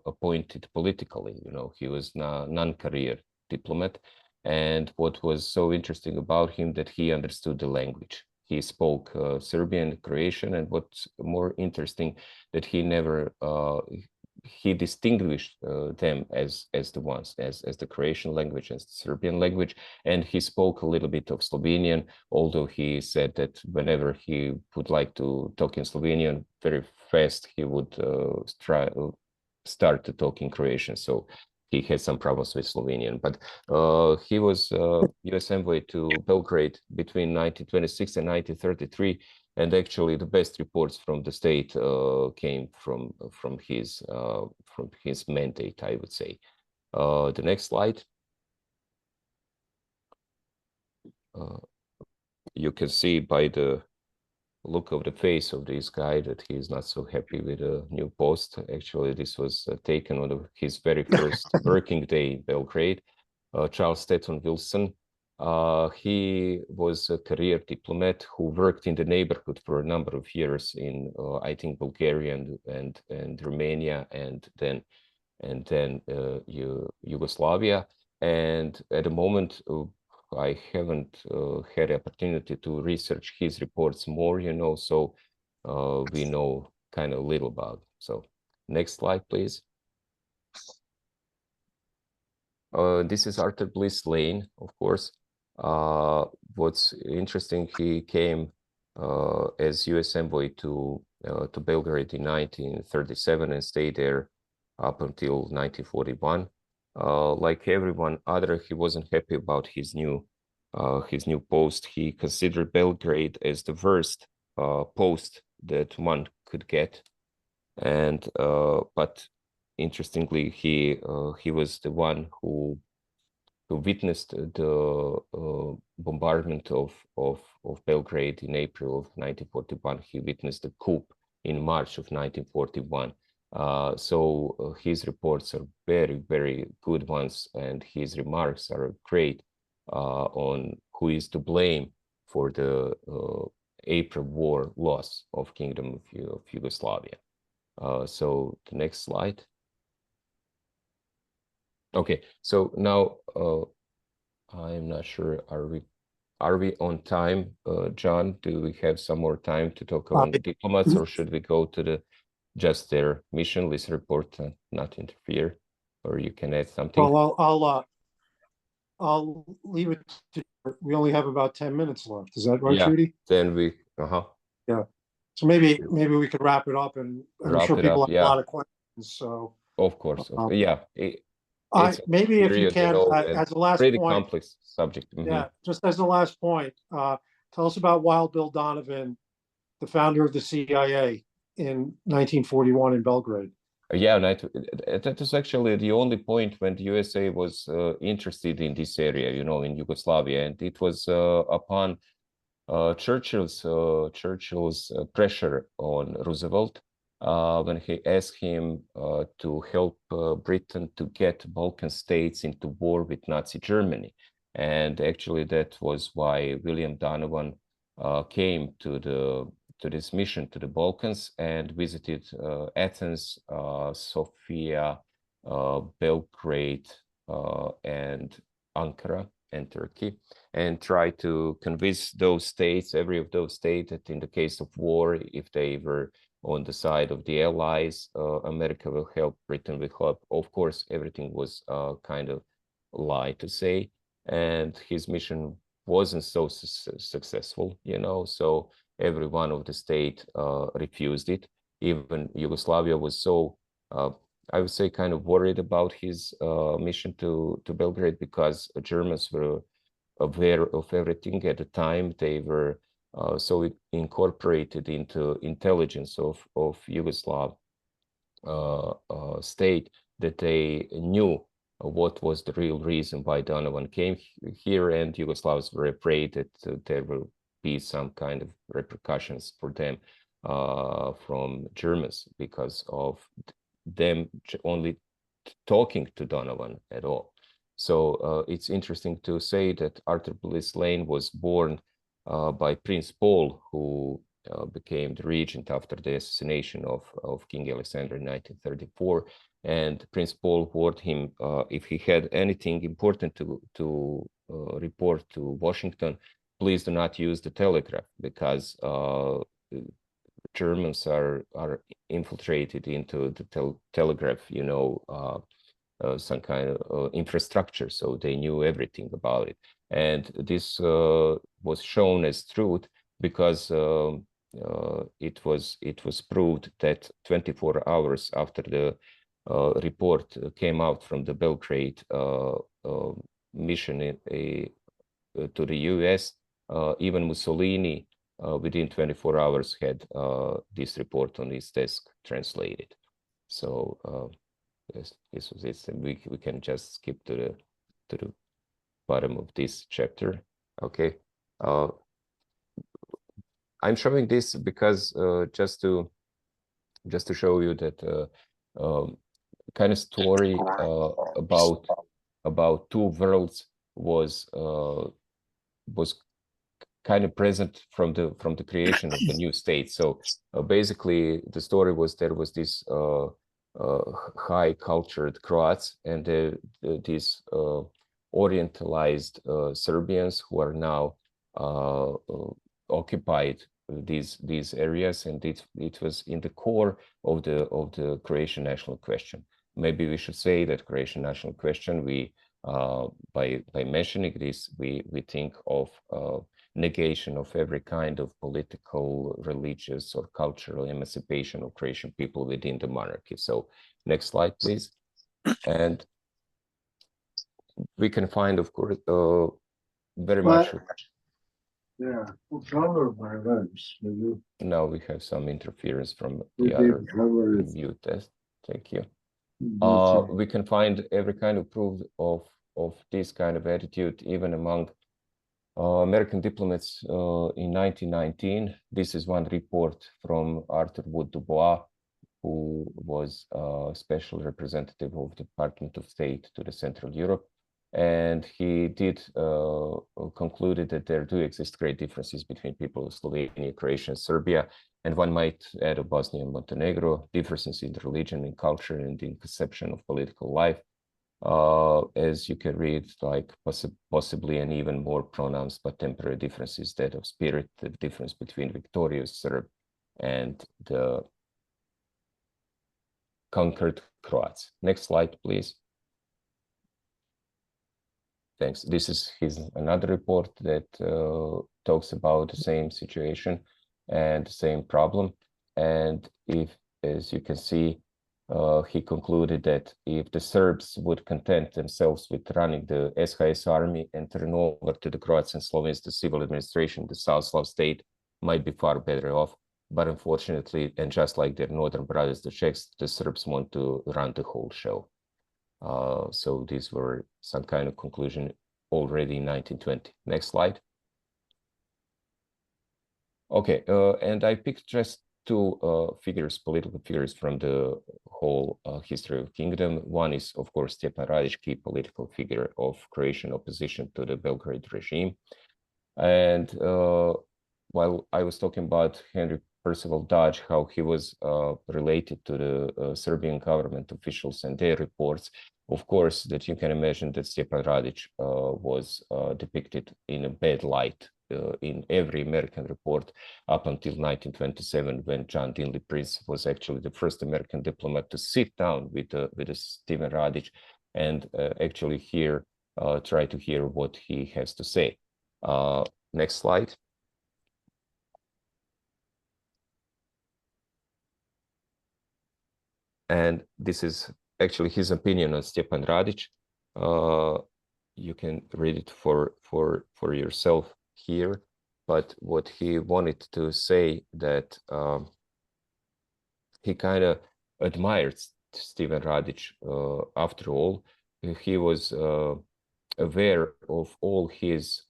appointed politically. He was non-career diplomat. And what was so interesting about him, that he understood the language. He spoke Serbian, Croatian, and what's more interesting, that he never he distinguished them as the ones, as the Croatian language, as the Serbian language, and he spoke a little bit of Slovenian, although he said that whenever he would like to talk in Slovenian, very fast he would start to talk in Croatian. So he had some problems with Slovenian, but he was U.S. envoy to Belgrade between 1926 and 1933, and actually the best reports from the state came from his mandate, I would say. The next slide. You can see by the look of the face of this guy that he is not so happy with a new post. Actually, this was taken on his very first working day in Belgrade. Charles Stetson Wilson. He was a career diplomat who worked in the neighborhood for a number of years in, I think, Bulgaria and Romania, and then Yugoslavia. And at the moment, I haven't had the opportunity to research his reports more, so we know kind of little about him. So next slide, please. This is Arthur Bliss Lane, of course. What's interesting, he came as U.S. envoy to Belgrade in 1937 and stayed there up until 1941. Like everyone other, he wasn't happy about his new post. He considered Belgrade as the worst post that one could get, and but interestingly, he was the one who witnessed the bombardment of Belgrade in April of 1941. He witnessed the coup in March of 1941. So his reports are very, very good ones, and his remarks are great on who is to blame for the April War loss of Kingdom of Yugoslavia. So the next slide. Okay, so now I'm not sure, are we are we on time, John? Do we have some more time to talk about diplomats, or should we go to just their mission, list report, and not interfere? Or you can add something. Well, I'll leave it to you. We only have about 10 minutes left. Is that right, Yeah, Trudy? then we, Yeah. So maybe we could wrap it up, and I'm sure people have a lot of questions. So of course, yeah. It's maybe if you can, and as a last pretty point, complex subject. yeah, just as a last point, tell us about Wild Bill Donovan, the founder of the CIA in 1941 in Belgrade. Yeah, that is actually the only point when the USA was interested in this area, in Yugoslavia, and it was upon Churchill's pressure on Roosevelt when he asked him to help Britain to get Balkan states into war with Nazi Germany. And actually that was why William Donovan came to this mission to the Balkans and visited Athens, Sofia, Belgrade, and Ankara and Turkey, and try to convince those states, every of those states, that in the case of war, if they were on the side of the Allies, America will help, Britain will help. Of course, everything was kind of lie to say, and his mission wasn't so successful, so every one of the state refused it. Even Yugoslavia was so, I would say, kind of worried about his mission to Belgrade, because Germans were aware of everything at the time. They were so incorporated into intelligence of Yugoslav state that they knew what was the real reason why Donovan came here, and Yugoslavs were afraid that there will be some kind of repercussions for them from Germans because of them only talking to Donovan at all. So it's interesting to say that Arthur Bliss Lane was born by Prince Paul, who became the regent after the assassination of King Alexander in 1934. And Prince Paul warned him if he had anything important to report to Washington, please do not use the telegraph, because Germans are infiltrated into the telegraph, some kind of infrastructure, so they knew everything about it. And this was shown as truth because it was proved that 24 hours after the report came out from the Belgrade mission to the US, even Mussolini within 24 hours had this report on his desk translated. So yes, this was it. And we can just skip to the bottom of this chapter. Okay. I'm showing this because just to show you that kind of story about two worlds was kind of present from the creation of the new state. So basically, the story was there was this high cultured Croats and these orientalized Serbians who are now occupied these areas, and it was in the core of the Croatian national question. Maybe we should say that Croatian national question, we by mentioning this, we think of negation of every kind of political, religious, or cultural emancipation of Croatian people within the monarchy. So next slide, please. And we can find, of course, very much. Yeah, what's wrong with my legs? Now we have some interference from the other view test. Thank you. We can find every kind of proof of this kind of attitude, even among American diplomats in 1919. This is one report from Arthur Wood Dubois, who was a special representative of the Department of State to the Central Europe. And he did concluded that there do exist great differences between people of Slovenia, Croatia, and Serbia. And one might add of Bosnia and Montenegro, differences in religion, in culture, and in conception of political life. As you can read, like possibly an even more pronounced but temporary difference is that of spirit, the difference between victorious Serb and the conquered Croats. Next slide, please. Thanks. This is another report that talks about the same situation and the same problem. And as you can see, he concluded that if the Serbs would content themselves with running the SHS army and turn over to the Croats and Slovenes the civil administration, the South Slav state might be far better off. But unfortunately, and just like their northern brothers, the Czechs, the Serbs want to run the whole show. So these were some kind of conclusion already in 1920. Next slide. Okay, and I picked just two political figures from the whole history of kingdom. One is, of course, Stjepan Radić, key political figure of Croatian opposition to the Belgrade regime. And while I was talking about Henry Percival Dodge, how he was related to the Serbian government officials and their reports, of course, that you can imagine that Stjepan Radić was depicted in a bad light in every American report up until 1927, when John Dinley Prince was actually the first American diplomat to sit down with Stjepan Radić and actually try to hear what he has to say. Next slide. And this is actually his opinion on Stjepan Radić. You can read it for yourself here. But what he wanted to say that he kind of admired Stjepan Radić. After all, he was aware of all his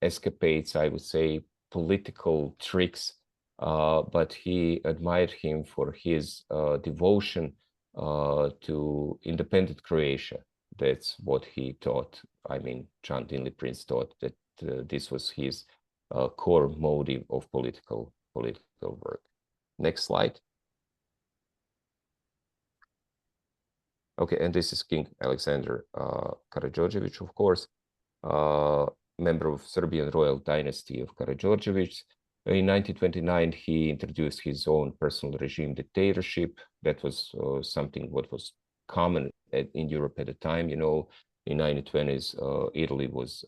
escapades, I would say, political tricks. But he admired him for his devotion to independent Croatia. That's what he thought. I mean, John Dinley Prince thought that this was his core motive of political work. Next slide. Okay, and this is King Alexander Karađorđević, of course, member of Serbian royal dynasty of Karađorđević. In 1929, he introduced his own personal regime dictatorship. That was something what was common in Europe at the time. You know, in 1920s, Italy was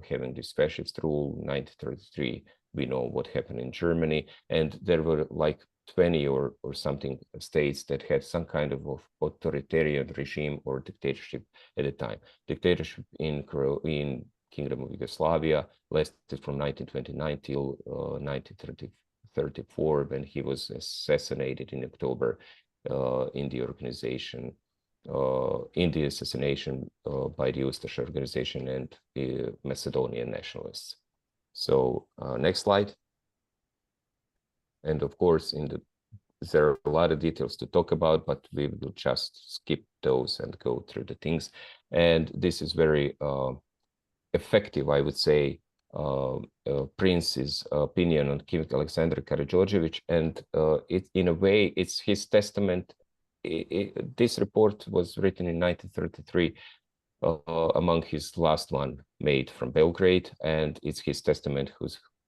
having this fascist rule. 1933, we know what happened in Germany. And there were like 20 or something states that had some kind of authoritarian regime or dictatorship at the time. Dictatorship in Kingdom of Yugoslavia lasted from 1929 till 1934, when he was assassinated in October in the assassination by the Ustaša organization and Macedonian nationalists. So next slide. And of course, there are a lot of details to talk about, but we will just skip those and go through the things. And this is very effective, I would say, Prince's opinion on King Alexander Karađorđević, and in a way, it's his testament. This report was written in 1933, among his last one made from Belgrade, and it's his testament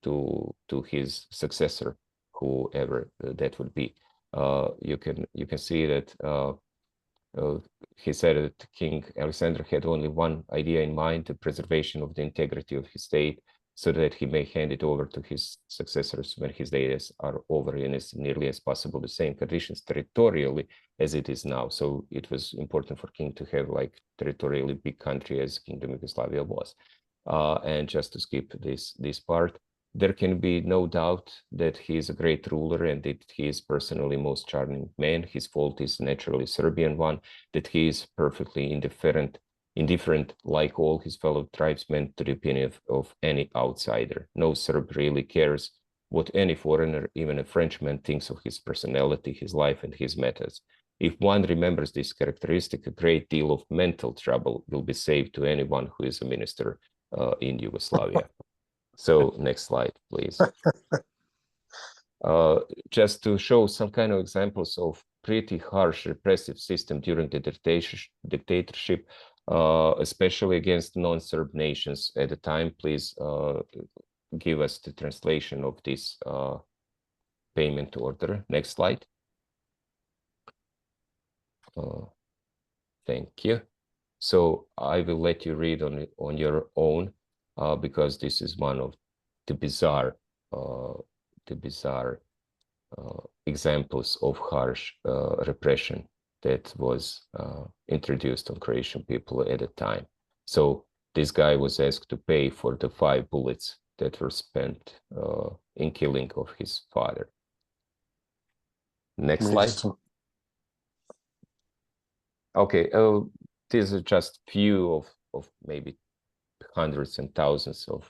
to his successor, whoever that would be. You can see that he said that King Alexander had only one idea in mind: the preservation of the integrity of his state, so that he may hand it over to his successors when his days are over in as nearly as possible the same conditions territorially as it is now. So it was important for King to have like territorially big country as Kingdom of Yugoslavia was. And just to skip this part, there can be no doubt that he is a great ruler and that he is personally most charming man. His fault is naturally Serbian one, that he is perfectly indifferent, like all his fellow tribesmen, to the opinion of any outsider. No Serb really cares what any foreigner, even a Frenchman, thinks of his personality, his life, and his methods. If one remembers this characteristic, a great deal of mental trouble will be saved to anyone who is a minister in Yugoslavia. So next slide, please. Just to show some kind of examples of pretty harsh repressive system during the dictatorship, especially against non-Serb nations at the time. Please give us the translation of this payment order. Next slide. Thank you. So I will let you read on your own, because this is one of the bizarre examples of harsh repression that was introduced on Croatian people at the time. So this guy was asked to pay for the 5 bullets that were spent in killing of his father. Next slide. Okay, these are just few of maybe hundreds and thousands of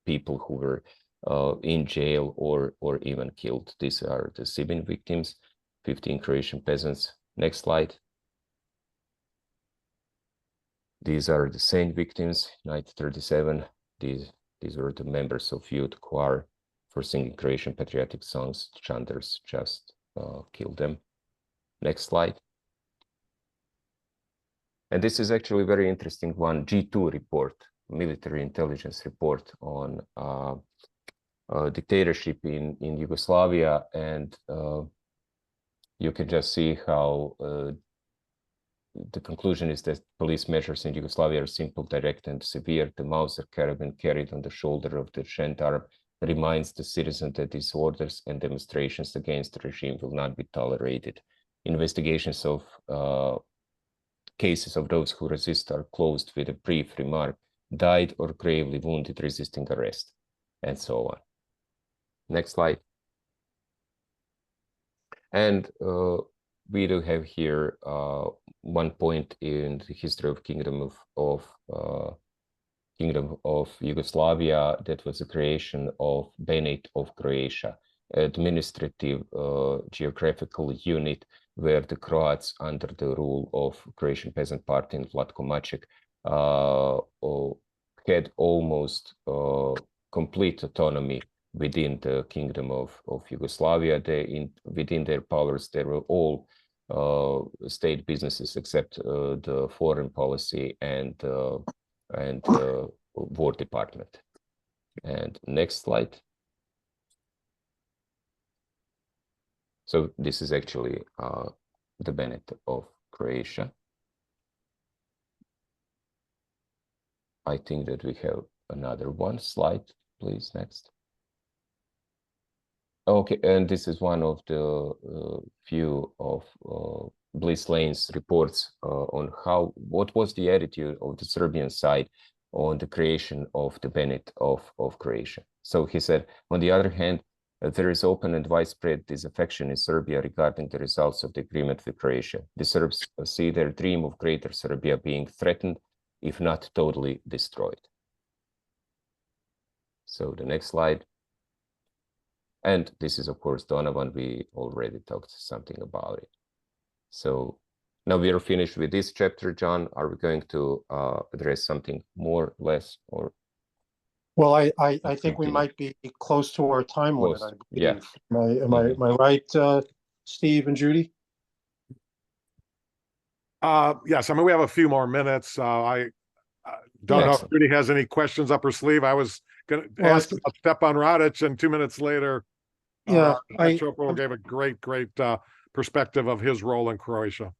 people who were in jail or even killed. These are the civilian victims, 15 Croatian peasants. Next slide. These are the saint victims, 1937. These were the members of youth choir for singing Croatian patriotic songs. Chanders just killed them. Next slide. And this is actually a very interesting one, G2 report, military intelligence report on dictatorship in Yugoslavia. And you can just see how the conclusion is that police measures in Yugoslavia are simple, direct, and severe. The Mauser carbine carried on the shoulder of the gendarme reminds the citizen that his orders and demonstrations against the regime will not be tolerated. Investigations of cases of those who resist are closed with a brief remark, died or gravely wounded resisting arrest, and so on. Next slide. And we do have here one point in the history of Kingdom of Yugoslavia, that was the creation of Banat of Croatia, administrative geographical unit where the Croats, under the rule of Croatian Peasant Party and Vlatko Maček, had almost complete autonomy within the Kingdom of Yugoslavia. Within their powers, they were all state businesses except the foreign policy and War Department. And next slide. So this is actually the Banat of Croatia. I think that we have another one slide, please. Next. Okay, and this is one of the few of Bliss Lane's reports on what was the attitude of the Serbian side on the creation of the Banat of Croatia. So he said, on the other hand, there is open and widespread disaffection in Serbia regarding the results of the agreement with Croatia. The Serbs see their dream of Greater Serbia being threatened, if not totally destroyed. So the next slide. And this is, of course, Donovan. We already talked something about it. So now we are finished with this chapter. John, are we going to address something more, less, or? Well, I think we might be close to our time limit, I believe. Yeah. Am I right, Steve and Judy? Yes, I mean, we have a few more minutes. I don't know if Judy has any questions up her sleeve. I was going to ask about Stepan Radic, and 2 minutes later, Čapo gave a great perspective of his role in Croatia.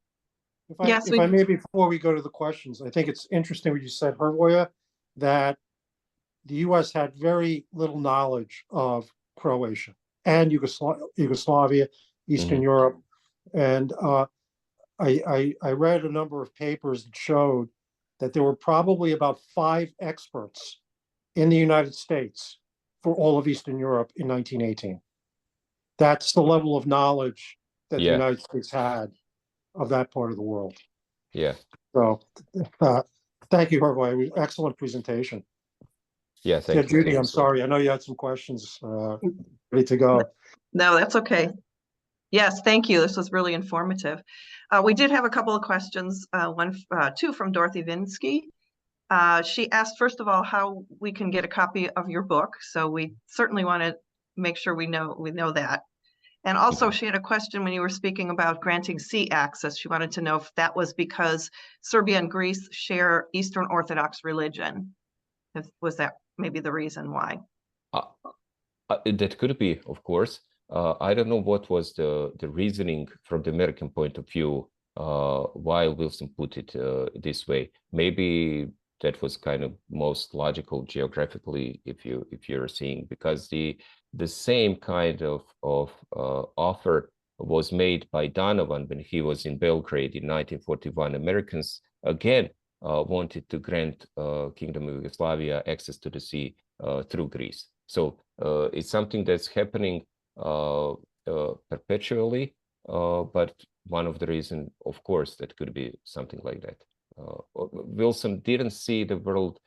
If I may, before we go to the questions, I think it's interesting what you said, Hrvoje, that the U.S. had very little knowledge of Croatia and Yugoslavia, Eastern Europe. And I read a number of papers that showed that there were probably about 5 experts in the United States for all of Eastern Europe in 1918. That's the level of knowledge that the United States had of that part of the world. Yeah. So thank you, Hrvoje. Excellent presentation. Yeah, thank you. Judy, I'm sorry. I know you had some questions ready to go. No, that's okay. Yes, thank you. This was really informative. We did have a couple of questions, two from Dorothy Vinsky. She asked, first of all, how we can get a copy of your book. So we certainly want to make sure we know that. And also she had a question when you were speaking about granting sea access. She wanted to know if that was because Serbia and Greece share Eastern Orthodox religion. Was that maybe the reason why? That could be, of course. I don't know what was the reasoning from the American point of view why Wilson put it this way. Maybe that was kind of most logical geographically, if you're seeing, because the same kind of offer was made by Donovan when he was in Belgrade in 1941. Americans again wanted to grant Kingdom of Yugoslavia access to the sea through Greece. So it's something that's happening perpetually, but one of the reasons, of course, that could be something like that. Wilson didn't see the world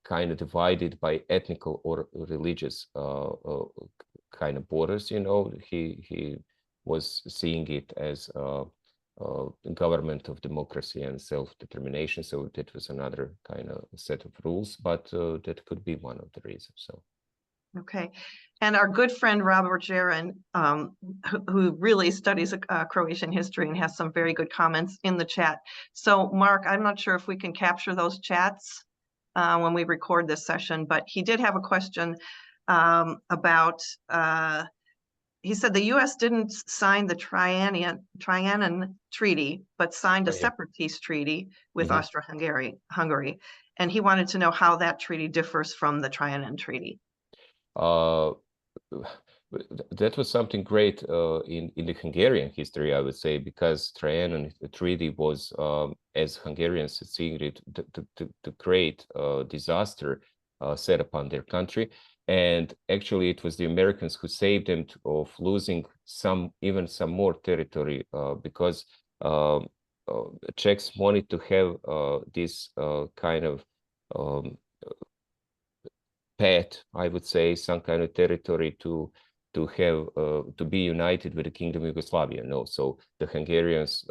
kind of divided by ethnical or religious kind of borders. You know, he was seeing it as government of democracy and self-determination. So that was another kind of set of rules, but that could be one of the reasons. So. Okay. And our good friend Robert Jaran, who really studies Croatian history and has some very good comments in the chat. So Mark, I'm not sure if we can capture those chats when we record this session, but he did have a question about, he said the US didn't sign the Trianon Treaty, but signed a separate peace treaty with Austro-Hungary. And he wanted to know how that treaty differs from the Trianon Treaty. That was something great in the Hungarian history, I would say, because Trianon Treaty was, as Hungarians seeing it, the great disaster set upon their country. And actually, it was the Americans who saved them of losing even some more territory because Czechs wanted to have this kind of path, I would say, some kind of territory to have to be united with the Kingdom of Yugoslavia. No, so the Hungarians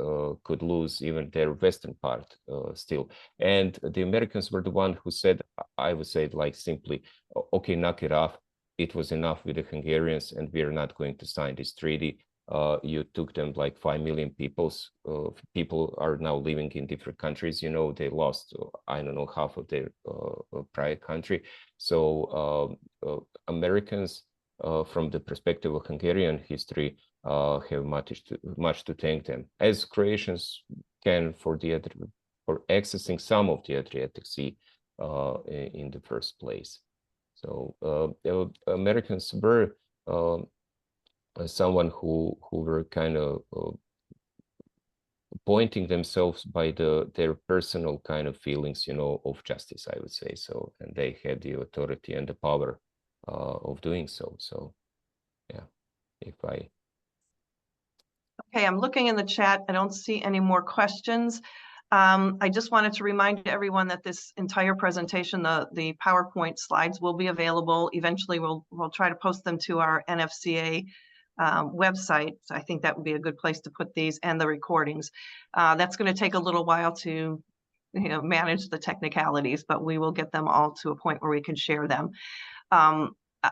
could lose even their western part still. And the Americans were the one who said, I would say, like simply, okay, knock it off. It was enough with the Hungarians, and we are not going to sign this treaty. You took them like 5 million people are now living in different countries. You know, they lost, I don't know, half of their prior country. So Americans, from the perspective of Hungarian history, have much to thank them, as Croatians can for accessing some of the Adriatic Sea in the first place. So Americans were someone who were kind of pointing themselves by their personal kind of feelings, you know, of justice, I would say. So, and they had the authority and the power of doing so. So, yeah, Okay, I'm looking in the chat. I don't see any more questions. I just wanted to remind everyone that this entire presentation, the PowerPoint slides, will be available. Eventually, we'll try to post them to our NFCA website. So I think that would be a good place to put these and the recordings. That's going to take a little while to manage the technicalities, but we will get them all to a point where we can share them.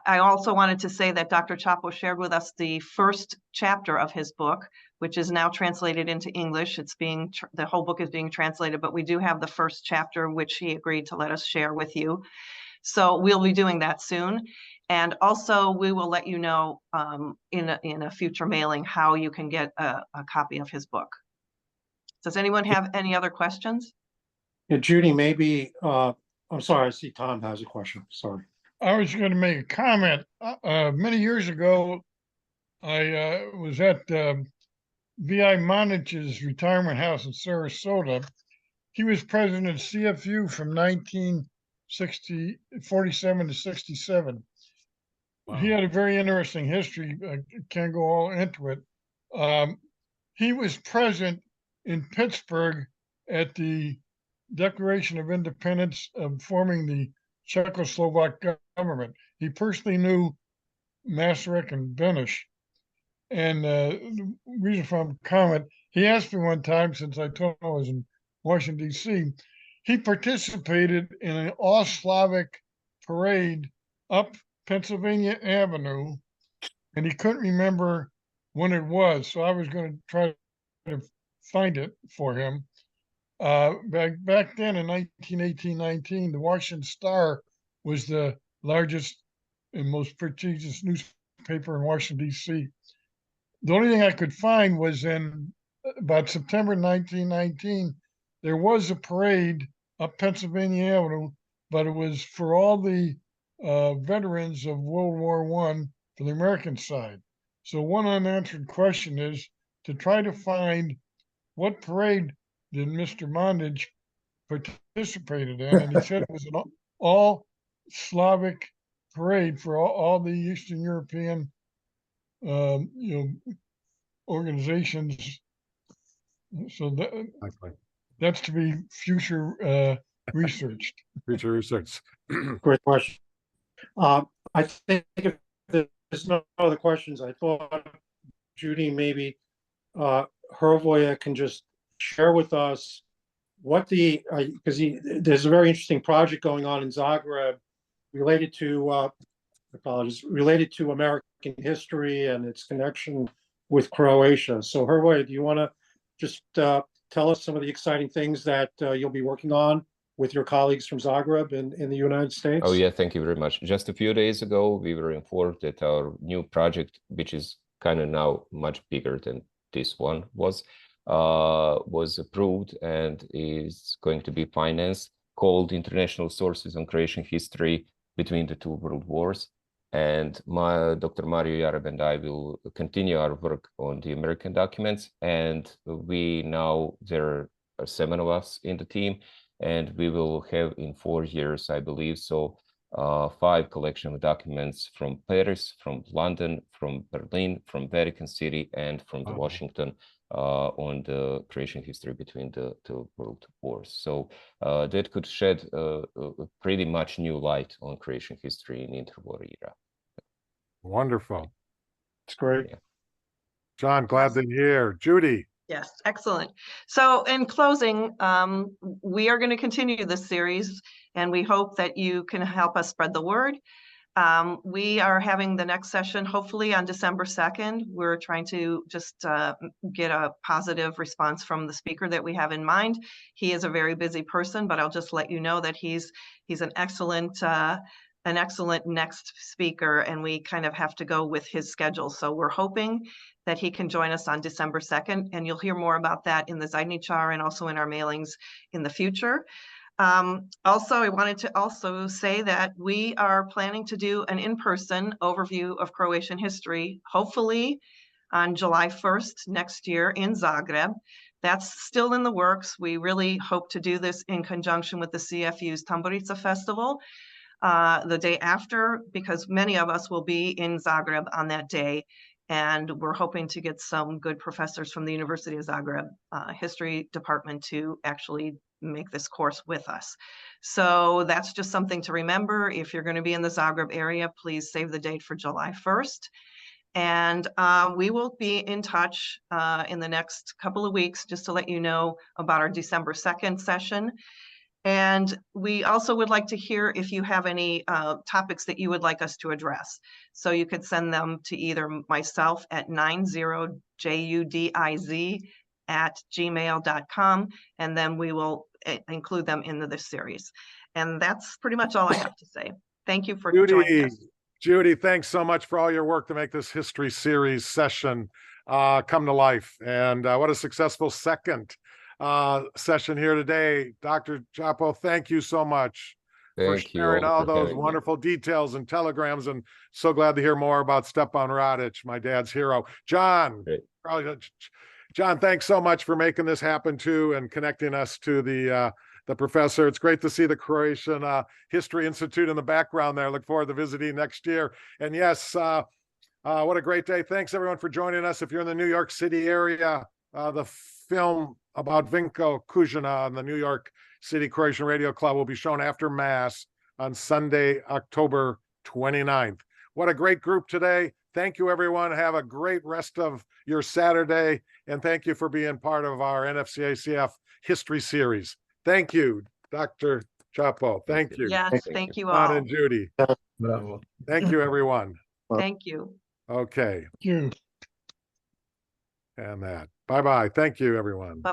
I also wanted to say that Dr. Čapo shared with us the first chapter of his book, which is now translated into English. It's the whole book is being translated, but we do have the first chapter, which he agreed to let us share with you. So we'll be doing that soon. And also we will let you know in a future mailing how you can get a copy of his book. Does anyone have any other questions? Yeah, Judy, maybe, I'm sorry, I see Tom has a question, sorry. I was going to make a comment. Many years ago, I was at V.I. Monich's retirement house in Sarasota. He was president of CFU from 1947 to 67. Wow. He had a very interesting history. I can't go all into it. He was present in Pittsburgh at the Declaration of Independence of forming the Czechoslovak government. He personally knew Masaryk and Beneš. And the reason for my comment, he asked me one time, since I told him I was in Washington, D.C., he participated in an all-Slavic parade up Pennsylvania Avenue, and he couldn't remember when it was. So I was going to try to find it for him. Back then in 1919, the Washington Star was the largest and most prestigious newspaper in Washington, D.C. The only thing I could find was in about September 1919, there was a parade up Pennsylvania Avenue, but it was for all the veterans of World War I for the American side. So one unanswered question is to try to find what parade did Mr. Mondage participated in, and he said it was an all Slavic parade for all the Eastern European organizations. So that's to be future researched. Future research. Great question. I think if there's no other questions, I thought Judy, maybe Hrvoje can just share with us what because there's a very interesting project going on in Zagreb related to related to American history and its connection with Croatia. So Hrvoje, do you want to just tell us some of the exciting things that you'll be working on with your colleagues from Zagreb in the United States? Oh yeah, thank you very much. Just a few days ago, we were informed that our new project, which is kind of now much bigger than this one was approved and is going to be financed, called International Sources on Croatian History Between the Two World Wars. And Dr. Mario Jarab and I will continue our work on the American documents. And there are 7 of us in the team, and we will have in 4 years, I believe, 5 collection of documents from Paris, from London, from Berlin, from Vatican City, and from the Washington on the Croatian history between the 2 world wars. So that could shed a pretty much new light on Croatian history in interwar era. Wonderful. It's great. Yeah. John, glad to hear. Judy. Yes, excellent. So in closing, we are going to continue this series, and we hope that you can help us spread the word. We are having the next session hopefully on December 2nd. We're trying to just get a positive response from the speaker that we have in mind. He is a very busy person, but I'll just let you know that he's an excellent next speaker, and we kind of have to go with his schedule. So we're hoping that he can join us on December 2nd, and you'll hear more about that in the Zajedničar and also in our mailings in the future. Also, I wanted to also say that we are planning to do an in-person overview of Croatian history, hopefully on July 1st next year in Zagreb. That's still in the works. We really hope to do this in conjunction with the CFU's Tamburica Festival the day after, because many of us will be in Zagreb on that day. And we're hoping to get some good professors from the University of Zagreb history department to actually make this course with us. So that's just something to remember. If you're going to be in the Zagreb area, please save the date for July 1st. And we will be in touch in the next couple of weeks just to let you know about our December 2nd session. And we also would like to hear if you have any topics that you would like us to address. So you could send them to either myself at 90judiz@gmail.com, and then we will include them into this series. And that's pretty much all I have to say. Thank you for joining us. Judy, thanks so much for all your work to make this history series session come to life. And what a successful second session here today. Dr. Čapo, thank you so much for sharing all those wonderful details and telegrams, and so glad to hear more about Stepan Radić, my dad's hero. John, thanks so much for making this happen too, and connecting us to the professor. It's great to see the Croatian History Institute in the background there. Look forward to visiting next year. And yes, what a great day. Thanks everyone for joining us. If you're in the New York City area, the film about Vinko Kuzina on the New York City Croatian Radio Club will be shown after Mass on Sunday, October 29th. What a great group today. Thank you, everyone. Have a great rest of your Saturday, and thank you for being part of our NFCACF history series. Thank you, Dr. Chapo, thank you. Yes, Thank thank you John all. and Judy, Bravo. thank you, everyone. Thank you. Okay, You. and that. Bye-bye. Thank you, everyone. Bye.